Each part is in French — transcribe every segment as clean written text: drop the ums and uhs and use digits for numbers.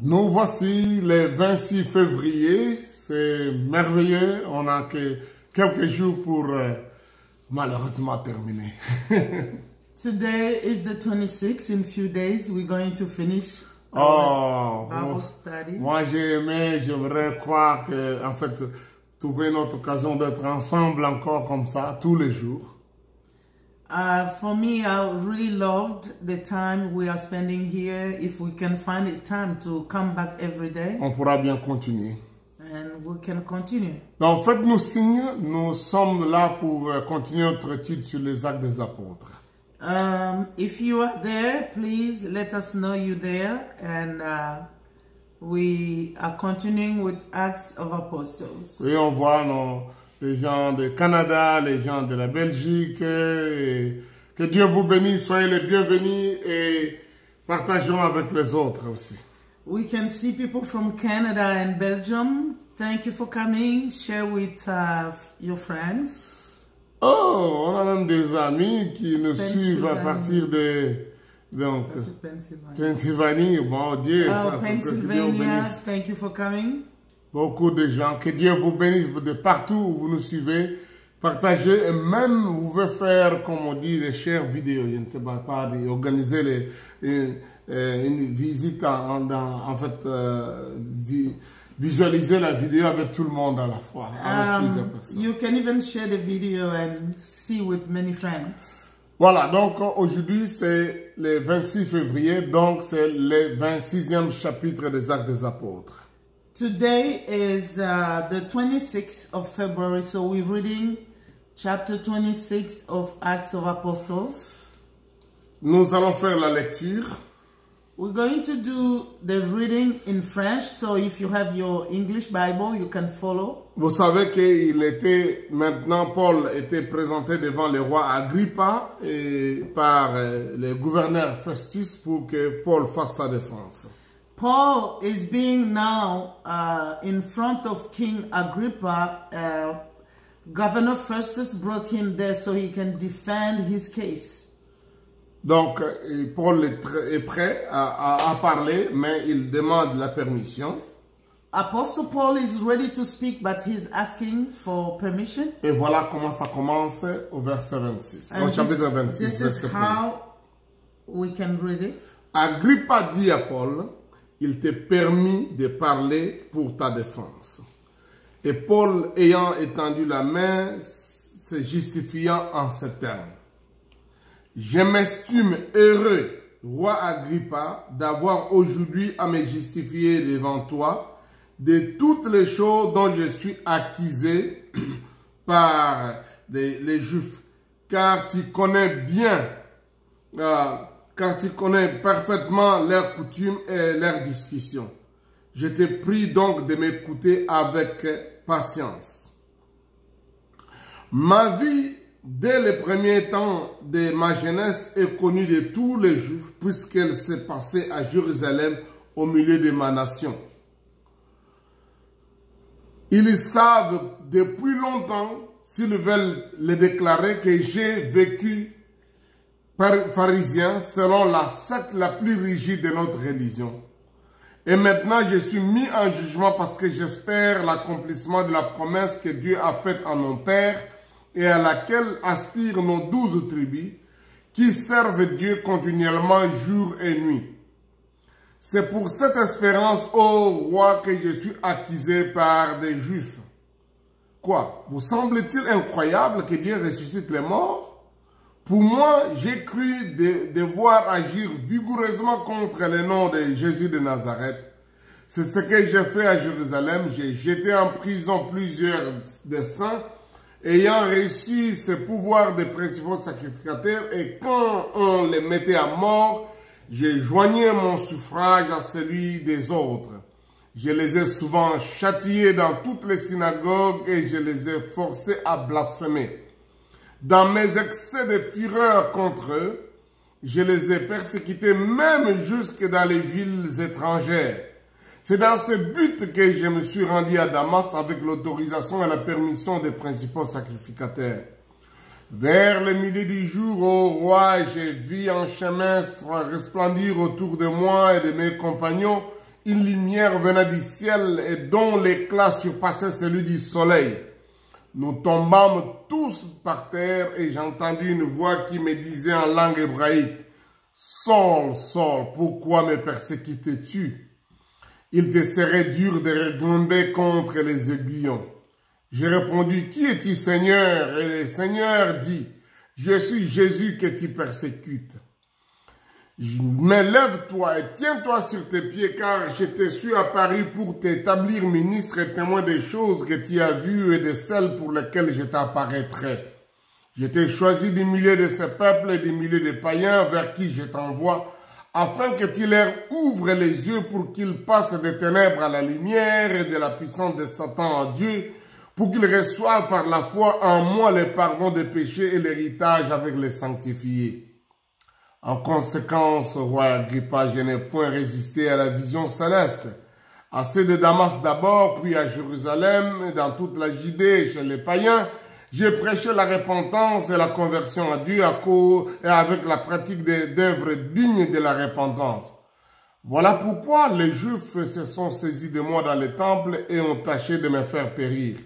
Nous voici le 26 février, c'est merveilleux, on a que quelques jours pour malheureusement terminer. Today is the 26th, in a few days we're going to finish our Bible study. Moi j'ai aimé, j'aimerais croire que, en fait, trouver notre occasion d'être ensemble encore comme ça, tous les jours. For me, I really loved the time we are spending here. If we can find a time to come back every day. On pourra bien continuer. And we can continue. Donc faites-nous signe, nous sommes là pour continuer notre étude sur les actes des apôtres. If you are there, please let us know you're there. And we are continuing with Acts of Apostles. Et on voit les gens du Canada, les gens de la Belgique. Et que Dieu vous bénisse, soyez les bienvenus et partageons avec les autres aussi. We can see people from Canada and Belgium. Thank you for coming. Share with your friends. Oh, on a même des amis qui nous suivent à partir de Pennsylvanie. Bon Dieu, Pennsylvania, thank you for coming. Beaucoup de gens. Que Dieu vous bénisse de partout où vous nous suivez. Partagez et même vous pouvez faire, comme on dit, les chères vidéos. Je ne sais pas, organiser une visite, en fait, visualiser la vidéo avec tout le monde à la fois. You can even share the video and see with many friends. Voilà, donc aujourd'hui c'est le 26 février, donc c'est le 26e chapitre des Actes des Apôtres. Today is the 26th of February, so we're reading chapter 26 of Acts of Apostles. Nous allons faire la lecture. We're going to do the reading in French, so if you have your English Bible, you can follow. Vous savez maintenant Paul était présenté devant le roi Agrippa et par le gouverneur Festus pour que Paul fasse sa défense. Paul is being now in front of King Agrippa. Governor Festus brought him there so he can defend his case. Donc, Paul est prêt à parler, mais il demande la permission. Apostle Paul is ready to speak, but he's asking for permission. Et voilà comment ça commence au verset 26. Au chapitre 26. This is how we can read it. Agrippa dit à Paul, il t'est permis de parler pour ta défense. Et Paul, ayant étendu la main, se justifiant en ces termes. Je m'estime heureux, roi Agrippa, d'avoir aujourd'hui à me justifier devant toi de toutes les choses dont je suis accusé par les Juifs, car tu connais bien, car tu connais parfaitement leurs coutumes et leurs discussions. Je te prie donc de m'écouter avec patience. Ma vie, dès les premiers temps de ma jeunesse, est connue de tous les Juifs, puisqu'elle s'est passée à Jérusalem au milieu de ma nation. Ils savent depuis longtemps, s'ils veulent le déclarer, que j'ai vécu pharisien selon la secte la plus rigide de notre religion. Et maintenant, je suis mis en jugement parce que j'espère l'accomplissement de la promesse que Dieu a faite à mon Père et à laquelle aspirent nos 12 tribus qui servent Dieu continuellement jour et nuit. C'est pour cette espérance, ô roi, que je suis accusé par des Juifs. Quoi? Vous semble-t-il incroyable que Dieu ressuscite les morts? Pour moi, j'ai cru devoir agir vigoureusement contre le nom de Jésus de Nazareth. C'est ce que j'ai fait à Jérusalem. J'ai jeté en prison plusieurs des saints, ayant reçu ce pouvoir des principaux sacrificateurs, et quand on les mettait à mort, j'ai joigné mon suffrage à celui des autres. Je les ai souvent châtiés dans toutes les synagogues et je les ai forcés à blasphémer. Dans mes excès de fureur contre eux, je les ai persécutés même jusque dans les villes étrangères. C'est dans ce but que je me suis rendu à Damas avec l'autorisation et la permission des principaux sacrificateurs. Vers le milieu du jour, ô roi, j'ai vu un chemin resplendir autour de moi et de mes compagnons une lumière venant du ciel et dont l'éclat surpassait celui du soleil. Nous tombâmes tous par terre et j'entendis une voix qui me disait en langue hébraïque, « Saul, Saul, pourquoi me persécutes-tu? Il te serait dur de retomber contre les aiguillons. » J'ai répondu, « Qui es-tu, Seigneur? » Et le Seigneur dit, « Je suis Jésus que tu persécutes. Mais lève-toi et tiens-toi sur tes pieds, car je te suis apparu pour t'établir ministre et témoin des choses que tu as vues et de celles pour lesquelles je t'apparaîtrai. Je t'ai choisi du milieu de ce peuple et du milieu des païens vers qui je t'envoie, afin que tu leur ouvres les yeux pour qu'ils passent des ténèbres à la lumière et de la puissance de Satan à Dieu, pour qu'ils reçoivent par la foi en moi le pardon des péchés et l'héritage avec les sanctifiés. » En conséquence, roi Agrippa, je n'ai point résisté à la vision céleste. À ceux de Damas d'abord, puis à Jérusalem, et dans toute la Judée, chez les païens, j'ai prêché la repentance et la conversion à Dieu et avec la pratique d'œuvres dignes de la repentance. Voilà pourquoi les Juifs se sont saisis de moi dans le temple et ont tâché de me faire périr.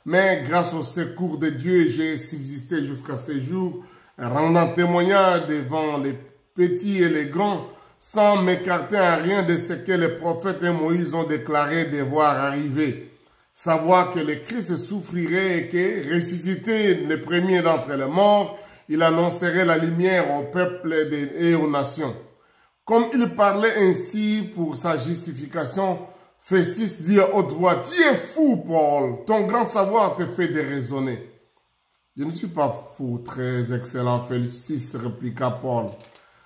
Mais grâce au secours de Dieu, j'ai subsisté jusqu'à ce jour, rendant témoignage devant les petits et les grands, sans m'écarter à rien de ce que les prophètes et Moïse ont déclaré devoir arriver. Savoir que le Christ souffrirait et que, ressuscité le premier d'entre les morts, il annoncerait la lumière au peuple et aux nations. Comme il parlait ainsi pour sa justification, Festus dit à haute voix, « Tu es fou, Paul, ton grand savoir te fait déraisonner. » Je ne suis pas fou, très excellent Festus, répliqua Paul.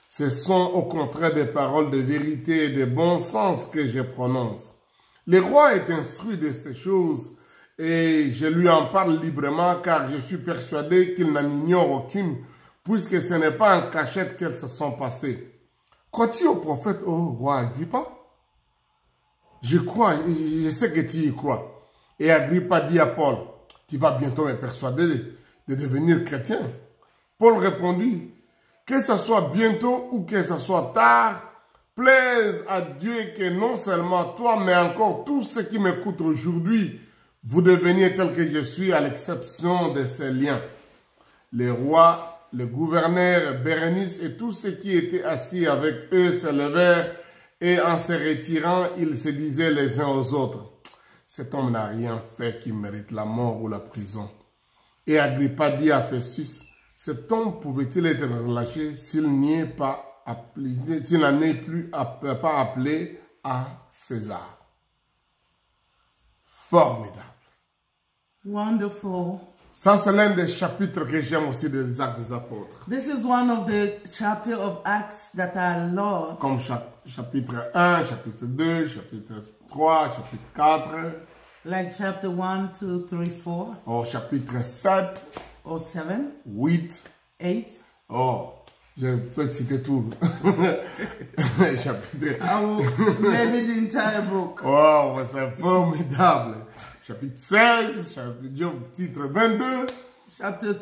Ce sont au contraire des paroles de vérité et de bon sens que je prononce. Le roi est instruit de ces choses et je lui en parle librement car je suis persuadé qu'il n'en ignore aucune puisque ce n'est pas en cachette qu'elles se sont passées. Crois-tu au prophète, ô roi Agrippa? Je crois, je sais que tu y crois. Et Agrippa dit à Paul, tu vas bientôt me persuader de devenir chrétien. Paul répondit, que ce soit bientôt ou que ce soit tard, plaise à Dieu que non seulement toi, mais encore tous ceux qui m'écoutent aujourd'hui, vous deveniez tel que je suis à l'exception de ces liens. Les rois, le gouverneur, Bérénice et tous ceux qui étaient assis avec eux se levèrent et en se retirant, ils se disaient les uns aux autres, cet homme n'a rien fait qui mérite la mort ou la prison. Et Agrippa dit à Festus, cet homme pouvait-il être relâché s'il n'y est pas appelé, s'il n'en est plus pas appelé à César? Formidable. Wonderful. Ça, c'est l'un des chapitres que j'aime aussi des Actes des Apôtres. This is one of the chapters of Acts that I love. Comme chapitre 1, chapitre 2, chapitre 3, chapitre 4. Like chapter 1, 2, 3, 4. Oh, chapitre 7. Or 7. 8. 8. Oh, je peux citer tout. Chapitre... I will maybe the entire book. Oh, c'est formidable. Chapitre 16, chapitre 22. Chapter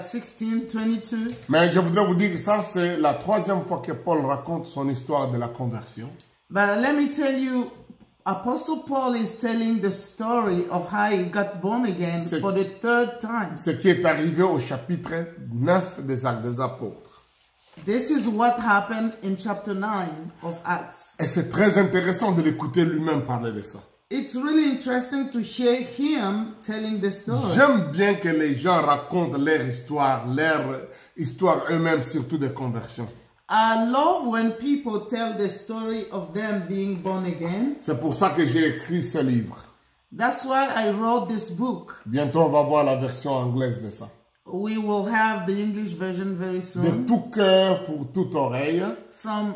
16, 22. Mais je voudrais vous dire que ça, c'est la troisième fois que Paul raconte son histoire de la conversion. But let me tell you, Apostle Paul is telling the story of how he got born again for the third time. Ce qui est arrivé au chapitre 9 des Actes des Apôtres. This is what happened in chapter 9 of Acts. Et c'est très intéressant de l'écouter lui-même parler de ça. It's really interesting to hear him telling the story. J'aime bien que les gens racontent leur histoire eux-mêmes, surtout de conversion. I love when people tell the story of them being born again. C'est pour ça que j'ai écrit ce livre. That's why I wrote this book. Bientôt, on va voir la version anglaise de ça. We will have the English version very soon. De tout cœur pour toute oreille. From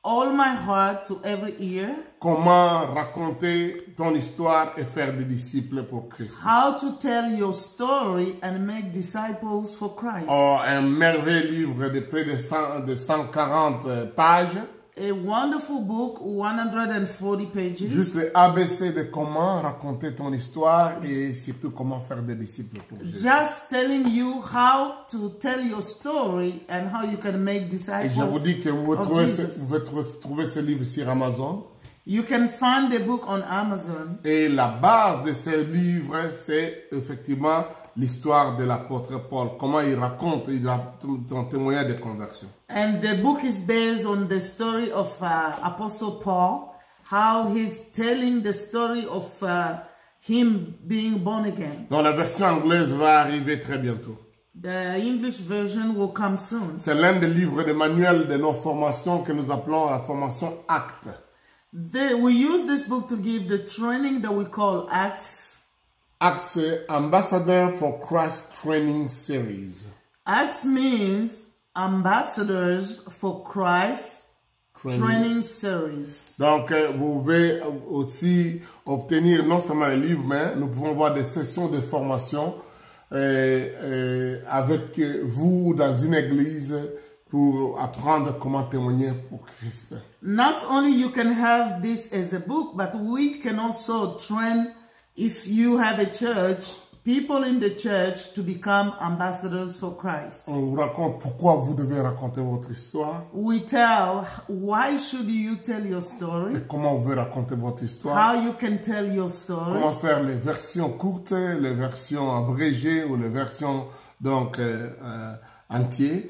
all my heart to every ear. Comment raconter ton histoire et faire des disciples pour Christ. How to tell your story and make disciples for Christ. Oh, un merveilleux livre de près de 140 pages. a wonderful book, 140 pages. Juste les ABC de comment raconter ton histoire et surtout comment faire des disciples pour Jésus. Just telling you how to tell your story and how you can make Et disciples. je vous dis que vous of pouvez Jesus. trouver ce livre sur Amazon. You can find the book on Amazon. Et la base de ce livre, c'est effectivement l'histoire de l'apôtre Paul. Comment il raconte, il a un témoignage de conversion. And the book is based on the story of Apostle Paul, how he's telling the story of him being born again. Donc la version anglaise va arriver très bientôt. The English version will come soon. C'est l'un des livres de manuels de nos formations que nous appelons la formation ACT. We use this book to give the training that we call Acts. ACT, c'est Ambassador for Christ Training Series. Acts means Ambassadors for Christ Training Series. Donc, vous pouvez aussi obtenir non seulement les livres, mais nous pouvons voir des sessions de formation avec vous dans une église pour apprendre comment témoigner pour Christ. Not only you can have this as a book, but we can also train, if you have a church, people in the church to become ambassadors for Christ. On vous raconte pourquoi vous devez raconter votre histoire. We tell why should you tell your story, Et comment vous devez raconter votre histoire. how you can tell your story, Comment faire les versions courtes, les versions abrégées ou les versions donc entières.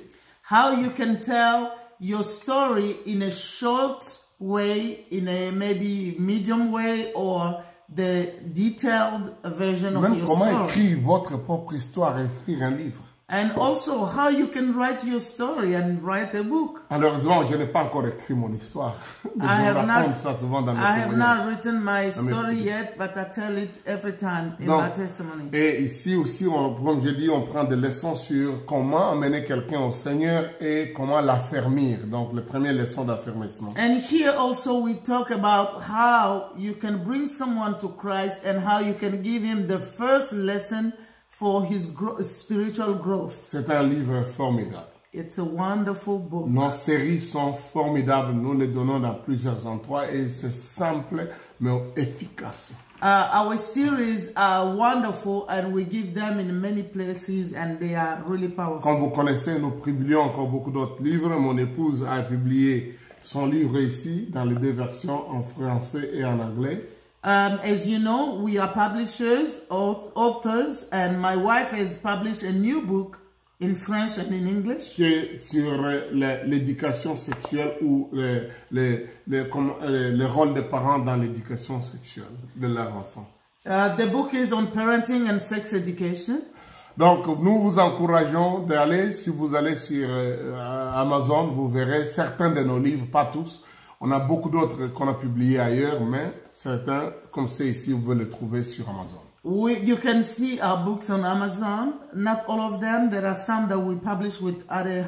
how you can tell your story in a short way, in a maybe medium way, or the detailed version of Même your comment story. écrire votre propre histoire et écrire un livre. And also how you can write your story and write a book. Malheureusement, je n'ai pas encore écrit mon histoire. Mais I je have raconte not- ça souvent dans mes I have témoignages. not written my story écoutez. yet, but I tell it every time in Donc, my testimony. et ici aussi, comme je dis, on prend des leçons sur comment amener quelqu'un au Seigneur et comment l'affermir. Donc, les premières leçons d'affermissement. And here also we talk about how you can bring someone to Christ and how you can give him the first lesson for his spiritual growth. C'est un livre formidable. It's a wonderful book. Nos séries sont formidables. Nous les donnons dans plusieurs endroits et c'est simple mais efficace. Our series are wonderful and we give them in many places and they are really powerful. Comme vous connaissez, nous publions encore beaucoup d'autres livres. Mon épouse a publié son livre ici dans les deux versions, en français et en anglais. As you know, we are publishers, authors, and my wife has published a new book in French and in English. Qui est sur l'éducation sexuelle ou le rôle des parents dans l'éducation sexuelle de leurs enfants. The book is on parenting and sex education. Donc, nous vous encourageons d'aller, si vous allez sur Amazon, vous verrez certains de nos livres, pas tous. On a beaucoup d'autres qu'on a publiés ailleurs, mais certains, comme c'est ici, vous pouvez les trouver sur Amazon. You can see our books on Amazon. Not all of them. There are some that we publish with other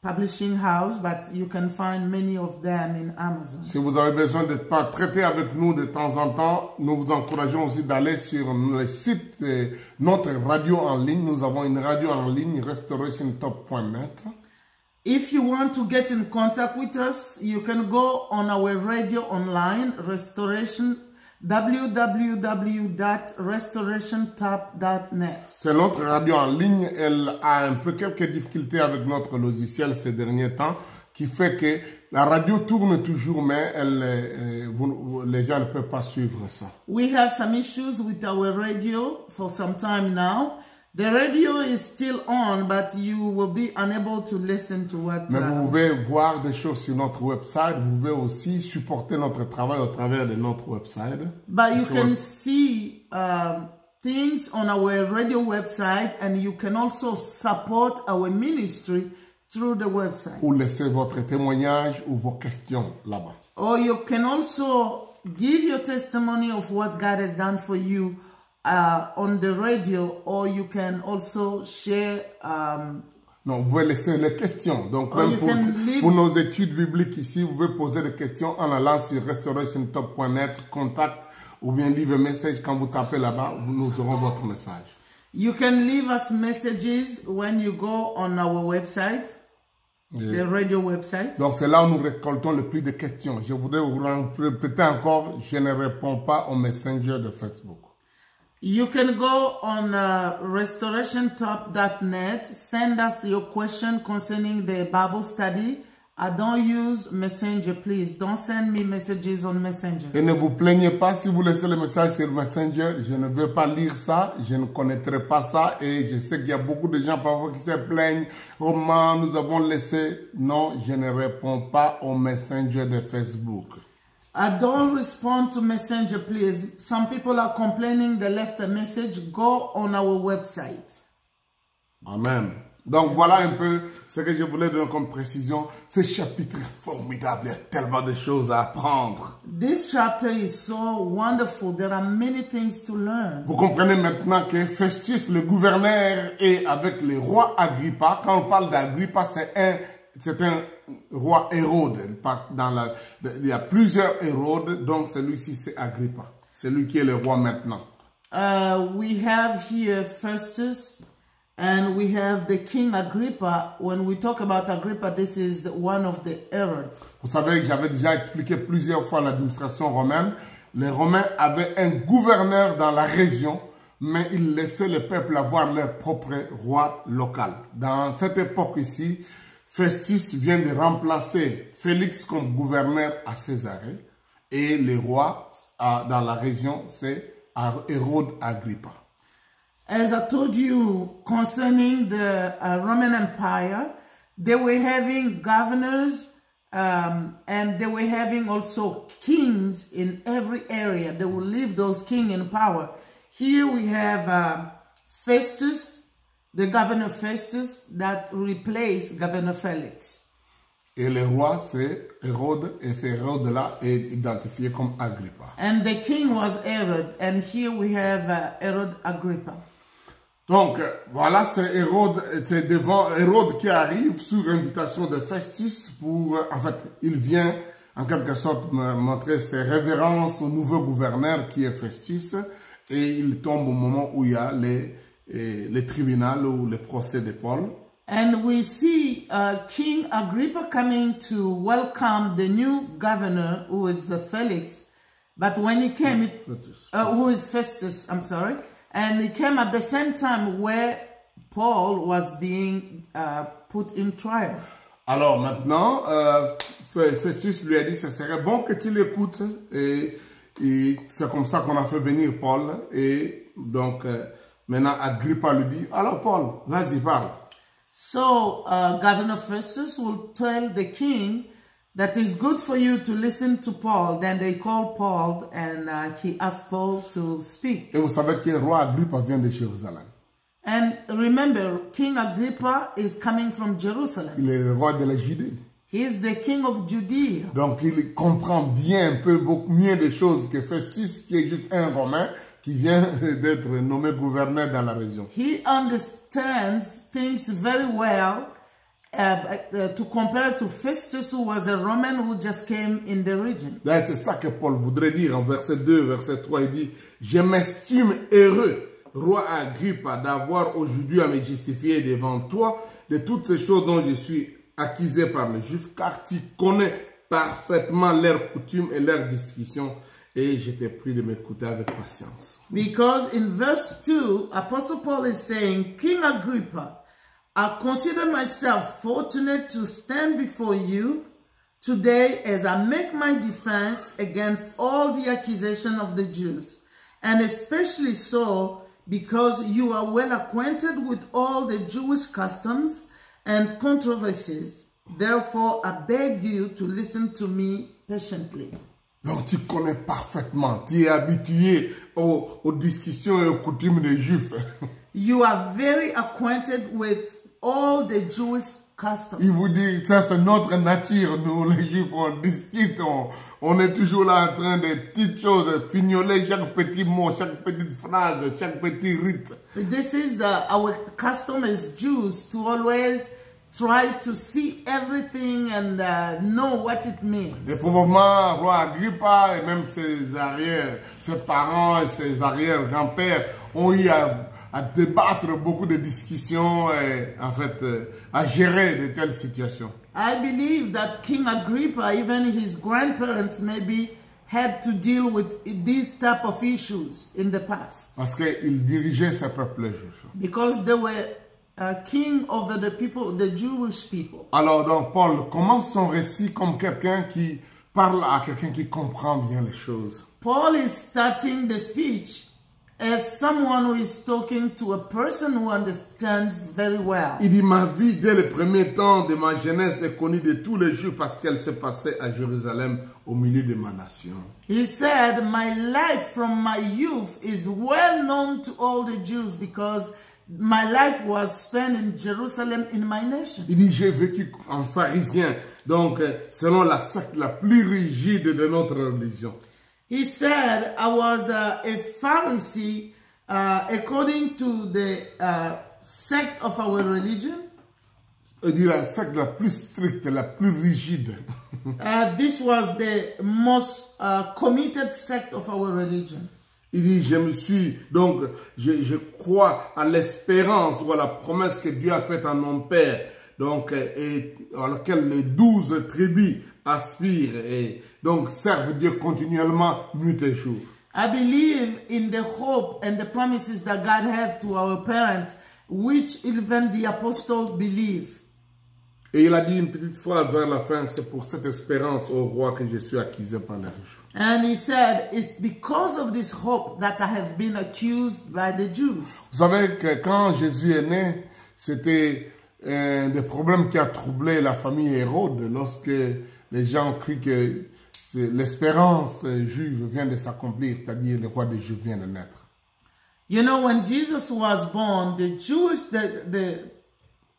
publishing house, but you can find many of them in Amazon. Si vous avez besoin de traiter avec nous de temps en temps, nous vous encourageons aussi d'aller sur le site de notre radio en ligne. Nous avons une radio en ligne, restorationtop.net. If you want to get in contact with us, you can go on our radio online, www.restorationtop.net. C'est notre radio en ligne. Elle a un peu quelques difficultés avec notre logiciel ces derniers temps, qui fait que la radio tourne toujours, mais les gens ne peuvent pas suivre ça. We have some issues with our radio for some time now. The radio is still on, but you will be unable to listen to what... Mais vous pouvez voir des choses sur notre website. Vous pouvez aussi supporter notre travail au travers de notre website. But you can see things on our radio website, and you can also support our ministry through the website. Ou laisser votre témoignage ou vos questions là-bas. Or you can also give your testimony of what God has done for you on the radio, or you can also share... Non, vous pouvez laisser les questions. Donc, Or même you can leave- pour nos études bibliques ici, vous pouvez poser des questions en allant sur restorationtop.net, contact, ou bien leave a message. Quand vous tapez là-bas, nous aurons votre message. You can leave us messages when you go on our website. the radio website. Donc c'est là où nous récoltons le plus de questions. Je voudrais vous répéter encore, je ne réponds pas au Messenger de Facebook. You can go on restorationtop.net, send us your question concerning the Bible study. I don't use Messenger, please. Don't send me messages on Messenger. Et ne vous plaignez pas si vous laissez le message sur Messenger. Je ne veux pas lire ça. Je ne connaîtrai pas ça. Et je sais qu'il y a beaucoup de gens parfois qui se plaignent. Comment nous avons laissé. Non, je ne réponds pas au Messenger de Facebook. I don't respond to Messenger, please. Some people are complaining they left a message. Go on our website. Amen. Donc voilà un peu ce que je voulais donner comme précision. Ce chapitre est formidable, il y a tellement de choses à apprendre. This chapter is so wonderful. There are many things to learn. Vous comprenez maintenant que Festus, le gouverneur, est avec le roi Agrippa. Quand on parle d'Agrippa, c'est un roi Hérode. Il y a plusieurs Hérodes, donc celui-ci c'est Agrippa. C'est lui qui est le roi maintenant. We have here Festus. And we have the King Agrippa. When we talk about Agrippa, this is one of the Herods. Vous savez que j'avais déjà expliqué plusieurs fois l'administration romaine. Les Romains avaient un gouverneur dans la région, mais ils laissaient le peuple avoir leur propre roi local. Dans cette époque ici, Festus vient de remplacer Félix comme gouverneur à Césarée. Et le roi dans la région, c'est Hérode Agrippa. As I told you concerning the Roman Empire, they were having governors and they were having also kings in every area. They will leave those kings in power. Here we have Festus, the governor Festus, that replaced Governor Felix. Et le roi, c'est Hérode, et ce Hérode-là est identifié comme Agrippa. And the king was Herod, and here we have Herod Agrippa. Donc, voilà, c'est Hérode qui arrive sur invitation de Festus pour, en fait, il vient en quelque sorte me montrer ses révérences au nouveau gouverneur qui est Festus, et il tombe au moment où il y a les tribunaux ou les procès de Paul. And we see King Agrippa coming to welcome the new governor, who is the Felix. But when he came, who is Festus, I'm sorry. And he came at the same time where Paul was being put in trial. Alors maintenant, Festus lui a dit, ce serait bon que tu l'écoutes. Et c'est comme ça qu'on a fait venir Paul. Et donc, maintenant, Agrippa lui dit, alors Paul, vas-y, parle. So, Governor Festus will tell the king that it's good for you to listen to Paul. Then they call Paul and he asked Paul to speak. Et vous savez que le roi Agrippa vient de Jérusalem. And remember, King Agrippa is coming from Jerusalem. Il est le roi de la Judée. He is the king of Judea. Donc il comprend bien un peu beaucoup mieux de choses que Festus, qui est juste un Romain qui vient d'être nommé gouverneur dans la région. He understands things very well. To compare to Festus, who was a Roman who just came in the region. C'est ça que Paul voudrait dire en verset 2, verset 3. Il dit, je m'estime heureux, roi Agrippa, d'avoir aujourd'hui à me justifier devant toi de toutes ces choses dont je suis accusé par les Juifs, car tu connais parfaitement leurs coutumes et leurs discussions, et je t'ai pris de m'écouter avec patience. Because in verse 2, Apostle Paul is saying, King Agrippa, I consider myself fortunate to stand before you today as I make my defense against all the accusation of the Jews, and especially so because you are well acquainted with all the Jewish customs and controversies. Therefore, I beg you to listen to me patiently. Donc tu connais parfaitement, tu es habitué aux discussions et aux coutumes des Juifs. You are very acquainted with all the Jewish customs. Il vous dit, ça c'est notre nature, nous les Juifs, on discute, on est toujours là en train de petites choses, fignoler chaque petit mot, chaque petite phrase, chaque petit rite. This is our custom as Jews to always try to see everything and know what it means. Et probablement, roi Agrippa et même ses parents et ses arrière-grands-pères ont eu à débattre beaucoup de discussions et en fait à gérer de telles situations. I believe that King Agrippa, even his grandparents maybe had to deal with these type of issues in the past. Parce qu'il dirigeait ses peuples juifs. Because they were king over the people, the Jewish people. Alors donc Paul commence son récit comme quelqu'un qui parle à quelqu'un qui comprend bien les choses. Paul is starting the speech as someone who is talking to a person who understands very well. Il dit, ma vie dès le premier temps de ma jeunesse est connue de tous les Juifs parce qu'elle s'est passée à Jérusalem au milieu de ma nation. He said, my life from my youth is well known to all the Jews because my life was spent in Jerusalem in my nation. Il dit, j'ai vécu en pharisien, donc selon la secte la plus rigide de notre religion. He said, I was a Pharisee according to the sect of our religion. Il dit la secte la plus stricte, la plus rigide. This was the most committed sect of our religion. Il dit, je crois à l'espérance ou à la promesse que Dieu a faite à mon père, donc, et à laquelle les 12 tribus aspirent et donc servent Dieu continuellement nuit et jour. I believe in the hope and the promises that God have to our parents, which even the apostles believe. Et il a dit une petite fois vers la fin, c'est pour cette espérance au roi que je suis accusé par les riches. And he said, it's because of this hope that I have been accused by the Jews. Vous savez que quand Jésus est né, c'était des problèmes qui a troublé la famille Hérode lorsque les gens crient que l'espérance juive vient de s'accomplir, c'est-à-dire le roi des Juifs vient de naître. You know, when Jesus was born, the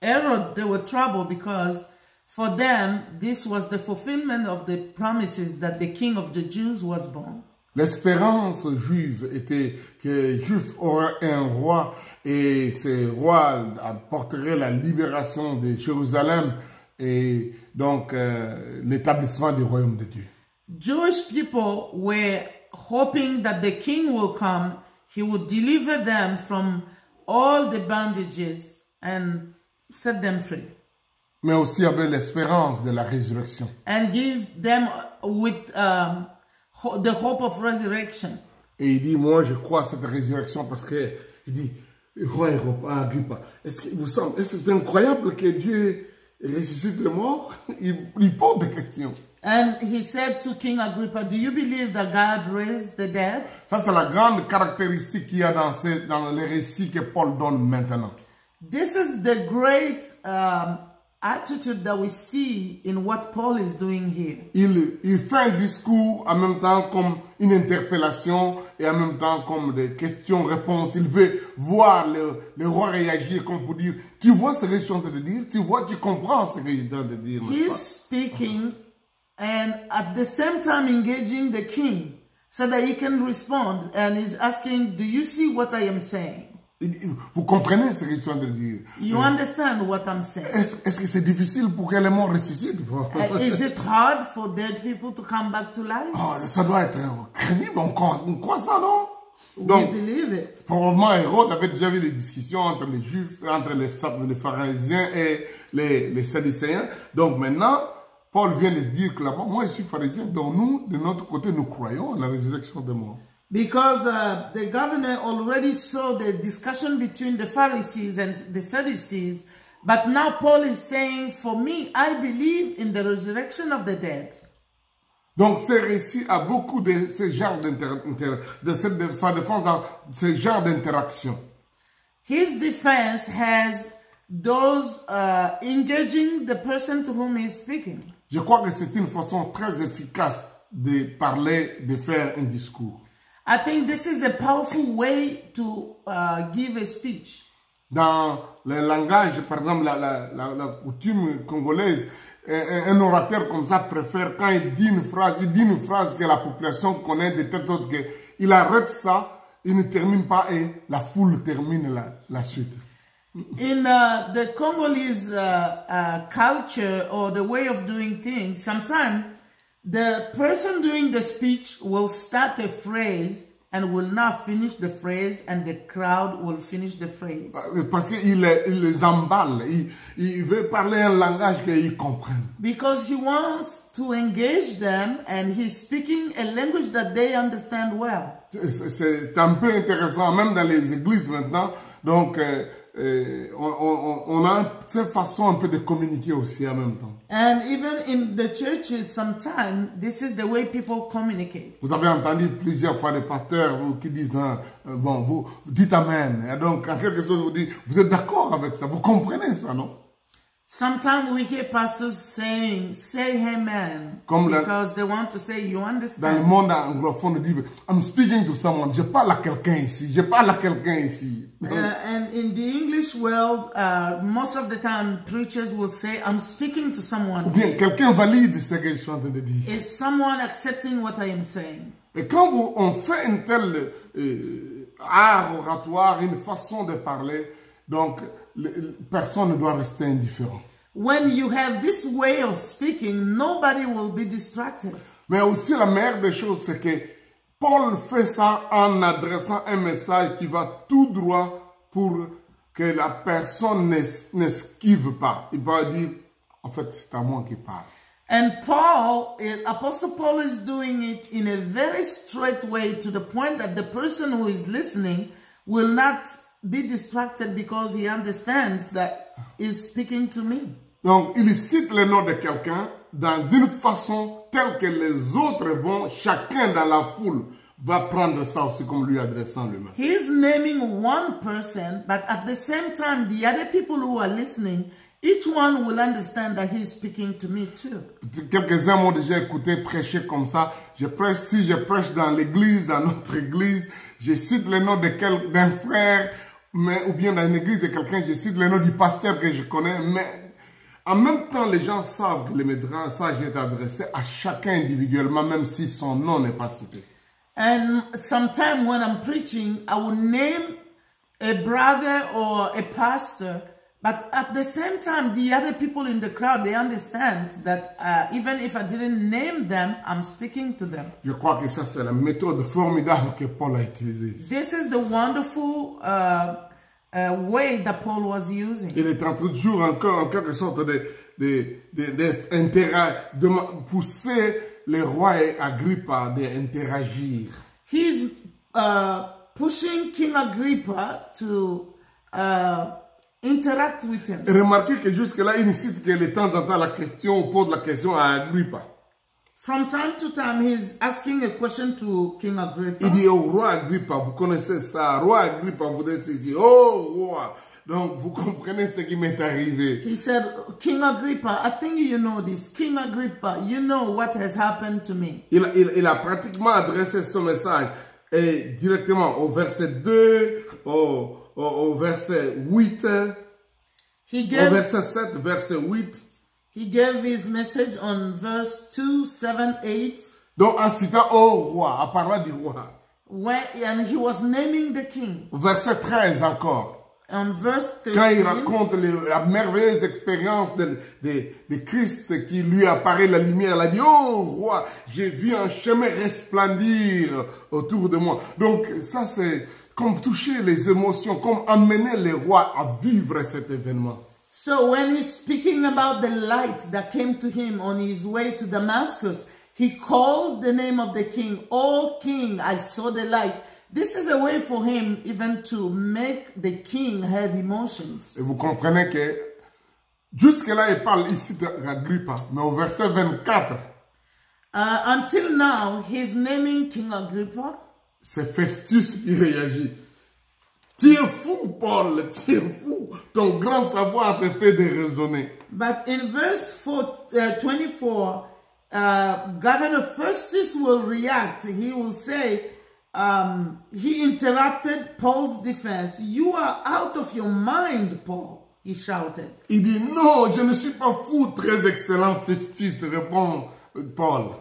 Herod, they were troubled because for them, this was the fulfillment of the promises that the King of the Jews was born. L'espérance juive était que les Juifs auraient un roi et ce roi apporterait la libération de Jérusalem et donc l'établissement du royaume de Dieu. Jewish people were hoping that the king will come, he would deliver them from all the bondages and set them free. Mais aussi avec l'espérance de la résurrection. And give them with the hope of resurrection. Et il dit, moi je crois à cette résurrection parce que, il dit, roi Agrippa, est-ce que c'est incroyable que Dieu ressuscite les morts? Il pose des questions. And he said to King Agrippa, do you believe that God raised the dead? Ça c'est la grande caractéristique qu'il y a dans les récits que Paul donne maintenant. This is the great attitude that we see in what Paul is doing here. Il fait un discours en même temps comme une interpellation et en même temps comme des questions-réponses. Il veut voir le roi réagir comme pour dire, tu vois ce que je suis en train de dire, tu vois, tu comprends ce que je suis en train de dire. He's speaking and at the same time engaging the king so that he can respond, and he's asking, do you see what I am saying? Vous comprenez ce que je suis en train de dire? You understand what I'm saying? Est-ce que c'est difficile pour que les morts ressuscitent? Is it hard for dead people to come back to life? Oh, ça doit être crédible, on croit ça, non? Donc, we believe it. Probablement, Hérode avait déjà vu des discussions entre les Juifs, entre les pharisiens et les sadducéens. Donc maintenant, Paul vient de dire clairement, moi je suis pharisien, donc nous, de notre côté, nous croyons à la résurrection des morts. Because the governor already saw the discussion between the Pharisees and the Sadducees, but now Paul is saying, for me, I believe in the resurrection of the dead. Donc, ce récit a beaucoup de ce genre d'interaction. His defense has those engaging the person to whom he is speaking. Je crois que c'est une façon très efficace de parler, de faire un discours. I think this is a powerful way to give a speech. Dans le langage, par exemple, la coutume congolaise, un orateur comme ça préfère, quand il dit une phrase que la population connaît de telle sorte qu'il arrête ça, il ne termine pas et la foule termine la suite. In the Congolese culture or the way of doing things, sometimes the person doing the speech will start a phrase and will not finish the phrase, and the crowd will finish the phrase. Parce qu'il les emballe. Il veut parler un langage qu'ils comprennent. Because he wants to engage them, and he's speaking a language that they understand well. C'est un peu intéressant, même dans les églises maintenant. Donc, on a cette façon un peu de communiquer aussi en même temps. And even in the churches, sometimes this is the way people communicate. Vous avez entendu plusieurs fois des pasteurs qui disent non, bon, vous dites amen. Et donc, en quelque chose, vous dites, vous êtes d'accord avec ça, vous comprenez ça, non? Sometimes we hear pastors saying, say amen, because they want to say, you understand. Dans le monde anglophone, on dit, I'm speaking to someone. Je parle à quelqu'un ici. Je parle à quelqu'un ici. And in the English world, most of the time, preachers will say, I'm speaking to someone. Ou bien, quelqu'un valide ce que je suis en train de dire. Is someone accepting what I am saying? Et quand on fait une telle art oratoire, une façon de parler, donc, personne ne doit rester indifférent. When you have this way of speaking, nobody will be distracted. Mais aussi, la meilleure des choses, c'est que Paul fait ça en adressant un message qui va tout droit pour que la personne n'esquive pas. Il va dire, en fait, c'est à moi qui parle. And Paul, Apostle Paul is doing it in a very straight way to the point that the person who is listening will not be distracted because he understands that he's speaking to me. Donc, il cite le nom de quelqu'un d'une façon telle que les autres vont, chacun dans la foule va prendre ça aussi comme lui adressant lui-même. He's naming one person, but at the same time, the other people who are listening, each one will understand that he's speaking to me too. Quelques-uns m'ont déjà écouté prêcher comme ça. Si je prêche dans l'église, dans notre église, je cite le nom d'un frère, ou bien dans une église de quelqu'un, je cite le nom du pasteur que je connais, mais en même temps, les gens savent que le message est adressé à chacun individuellement, même si son nom n'est pas cité. And sometimes when I'm preaching, I will name a brother or a pastor, but at the same time, the other people in the crowd, they understand that even if I didn't name them, I'm speaking to them. Je crois que ça, c'est la méthode formidable que Paul a utilisée. This is the wonderful way that Paul was using. Il est en train toujours encore, en quelque sorte, de pousser les rois et Agrippa d'interagir. He's pushing King Agrippa to interact with him. Remarquez que jusque-là, il ne cite que de temps en temps la question, pose la question à Agrippa. From time to time, he's asking a question to King Agrippa. Il dit au roi Agrippa, vous connaissez ça, roi Agrippa, vous êtes ici, oh roi. Donc, vous comprenez ce qui m'est arrivé. He said, King Agrippa, I think you know this. King Agrippa, you know what has happened to me. Il a pratiquement adressé ce message directement au verset 2, au verset 8, au verset 7, verset 8. He gave his message on verse 2, 7, 8. Donc, en citant au roi, en parlant du roi. And he was naming the king. Verset 13 encore. On verse 13, quand il raconte la merveilleuse expérience de Christ qui lui apparaît la lumière, il a dit, oh roi, j'ai vu un chemin resplendir autour de moi. Donc ça c'est comme toucher les émotions, comme amener les rois à vivre cet événement. So when he's speaking about the light that came to him on his way to Damascus, he called the name of the king, oh king, I saw the light. This is a way for him even to make the king have emotions. Et vous comprenez que jusque-là, il parle ici d'Agrippa, mais au verset 24, until now, he's naming King Agrippa. C'est Festus qui réagit. Tu es fou, Paul, tu es fou. Ton grand savoir te fait de raisonner. But in verse 24, Governor Festus will react. He will say, he interrupted Paul's defense. You are out of your mind, Paul, he shouted. Il dit, non, je ne suis pas fou, très excellent Festus, répond Paul.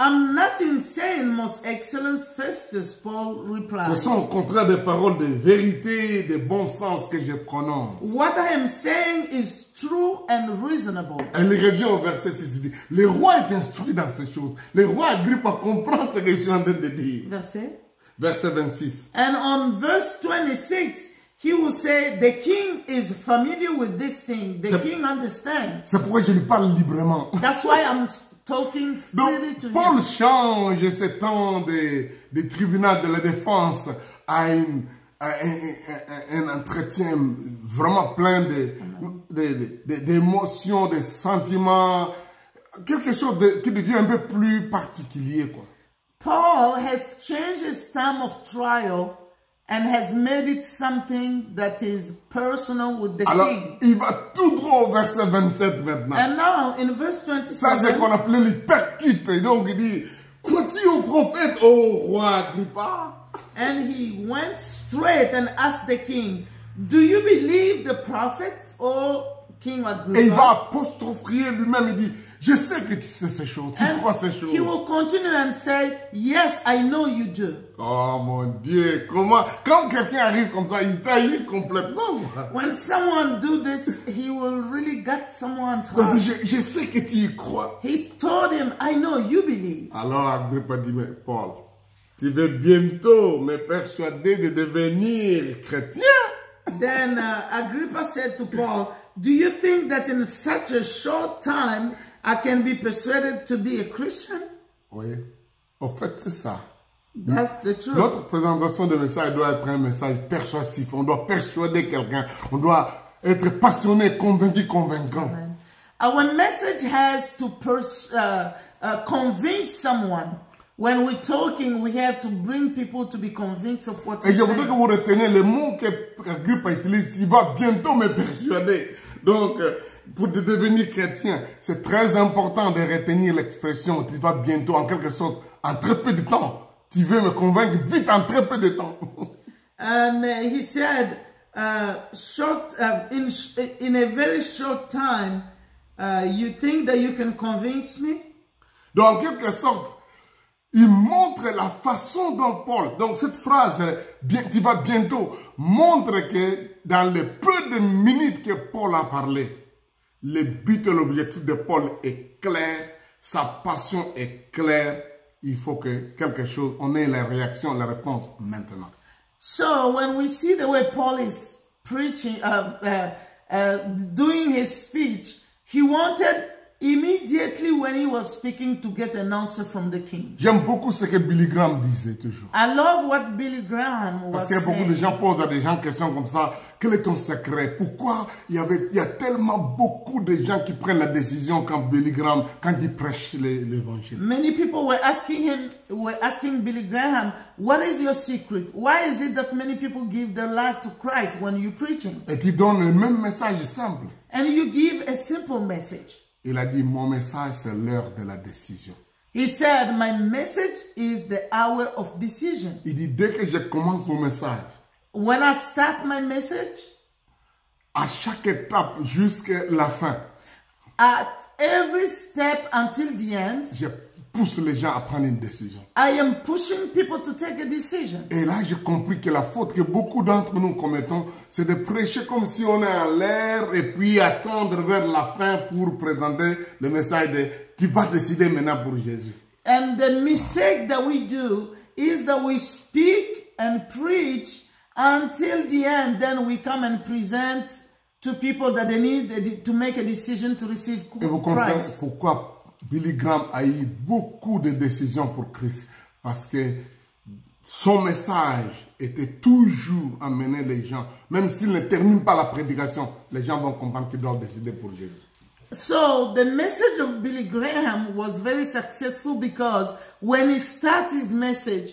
I'm not insane, most excellent Festus, Paul replied. Ce sont au contraire des paroles de vérité, de bon sens que je prononce. What I am saying is true and reasonable. Elle revient au verset 6, il dit, le roi est instruit dans ces choses. Le roi Agrippa comprend ce que je suis en train de dire. Verset verset 26. And on verse 26, he will say, the king is familiar with this thing. The king understands. C'est pourquoi je lui parle librement. That's why I'm talking freely to Donc, Paul him. change ce temps des tribunaux de la défense à un entretien vraiment plein d'émotions, de sentiments, quelque chose qui devient un peu plus particulier, quoi. Paul has changed his time of trial and has made it something that is personal with the Alors, king. il va tout droit au verset 27 maintenant. And now, in verse Ça, c'est 27, qu'on appelait les percute. Et donc, il dit, crois-tu au prophète, ô roi Agrippa? and he went straight and asked the king, do you believe the prophets, O King Et il va Agrippa? apostropher lui-même, il dit, je sais que tu sais ces choses, tu crois ces choses. He will continue and say, yes, I know you do. Oh mon Dieu, comment, quand quelqu'un arrive comme ça, il taille complètement. When someone do this, he will really get someone's Il heart. dit, je sais que tu y crois. He told him, I know you believe. Alors Agrippa dit, mais Paul, tu veux bientôt me persuader de devenir chrétien? Then Agrippa said to Paul, do you think that in such a short time I can be persuaded to be a Christian? Oui, au fait c'est ça. That's the truth. Notre présentation de message doit être un message persuasif. On doit persuader quelqu'un. On doit être passionné, convaincu, convaincant. Our message has to convince someone. When we're talking, we have to bring people to be convinced of what Et we're je voudrais que saying. vous reteniez le mot que Agrippa utilise. Il va bientôt me persuader. Donc, pour devenir chrétien, c'est très important de retenir l'expression. Tu vas bientôt, en quelque sorte, en très peu de temps. Tu veux me convaincre vite en très peu de temps. And he said, in a very short time, you think that you can convince me? Donc, en quelque sorte, il montre la façon dont Paul, donc cette phrase, tu vas bientôt, montre que dans les peu de minutes que Paul a parlé, le but et l'objectif de Paul est clair, sa passion est claire, il faut que quelque chose, on ait la réaction, la réponse maintenant. So when we see the way Paul is preaching, doing his speech, he wanted immediately when he was speaking to get an answer from the king. J'aime beaucoup ce que Billy Graham disait toujours. I love what Billy Graham Parce was qu'il y a beaucoup de saying. gens posent à des gens questions comme ça. Quel est ton secret? Pourquoi il y a tellement beaucoup de gens qui prennent la décision quand Billy Graham, quand il prêche l'évangile? Many people were asking Billy Graham, what is your secret? Why is it that many people give their life to Christ when you're preaching? Et qui donne le même message simple. And you give a simple message. Il a dit, mon message, c'est l'heure de la décision. He said, my message is the hour of decision. Il dit, dès que je commence mon message, When I start my message, à chaque étape jusqu'à la fin, at every step until the end, je pousse les gens à prendre une décision. I am pushing people to take a decision. Et là, j'ai compris que la faute que beaucoup d'entre nous commettons, c'est de prêcher comme si on est en l'air et puis attendre vers la fin pour présenter le message qui va décider maintenant pour Jésus. And the mistake that we do is that we speak and preach until the end. Then we come and present to people that they need to make a decision to receive Et vous comprenez Christ. pourquoi Billy Graham a eu beaucoup de décisions pour Christ. Parce que son message était toujours amener les gens, même s'il ne termine pas la prédication, les gens vont comprendre qu'ils doivent décider pour Jésus. So the message of Billy Graham was very successful because when he starts his message,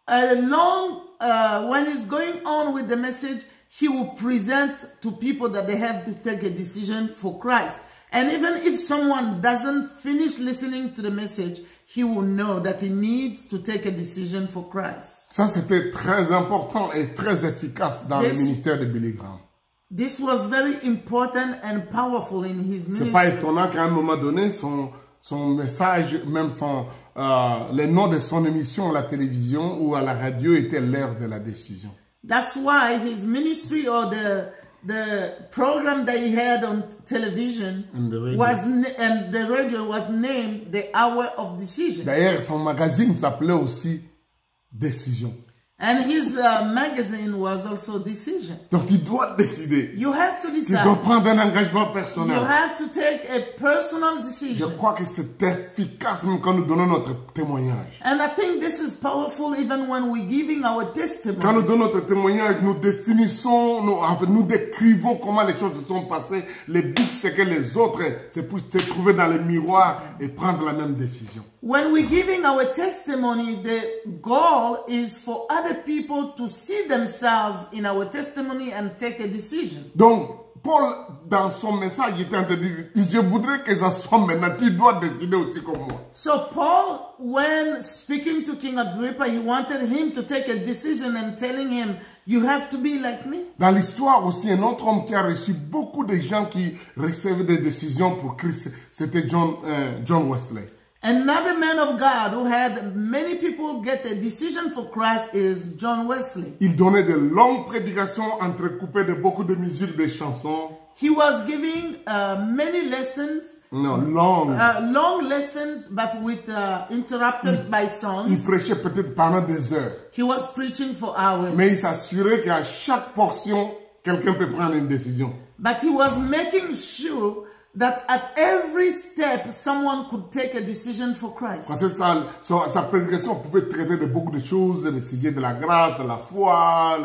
when he's going on with the message, he will present to people that they have to take a decision for Christ. And even if someone doesn't finish listening to the message, he will know that he needs to take a decision for Christ. Ça, c'était très important et très efficace dans le ministère de Billy Graham. This was very important and powerful in his C'est pas ministry. étonnant qu'à un moment donné, son message, même le nom de son émission à la télévision ou à la radio était l'heure de la décision. That's why his ministry or the program that he had on television And the radio. and the radio was named the Hour of Decision. D'ailleurs, son magazine s'appelait aussi Décision. And his magazine was also Decision. Donc tu dois décider. You have to Tu decide. dois prendre un engagement You personnel. have to take a personal Je decision. crois que c'est efficace même quand nous donnons notre témoignage. And I think this is powerful even when we're giving our Quand testimony. nous donnons notre témoignage, nous définissons, nous décrivons comment les choses se sont passées. Le but, c'est que les autres se puissent se trouver dans le miroir et prendre la même décision. When we're giving our testimony, the goal is for other people to see themselves in our testimony and take a decision. Donc, Paul, dans son message, il était en train de dire, je voudrais que ça soit maintenant, tu dois décider aussi comme moi. So Paul, when speaking to King Agrippa, he wanted him to take a decision and telling him, you have to be like me. Dans l'histoire aussi, un autre homme qui a reçu beaucoup de gens qui recevaient des décisions pour Christ, c'était John Wesley. Another man of God who had many people get a decision for Christ is John Wesley. Il donnait de longues prédications entrecoupées de beaucoup de musique, de chansons. He was giving many lessons, Non, longues. long lessons, but with interrupted by Il songs. prêchait peut-être pendant des heures. He was preaching for hours. Mais il s'assurait qu'à chaque portion, quelqu'un peut prendre une décision. But he was making sure that at every step, someone could take a decision for Christ. Parce que sa prédication pouvait traiter de beaucoup de choses, le sujet de la grâce, la foi,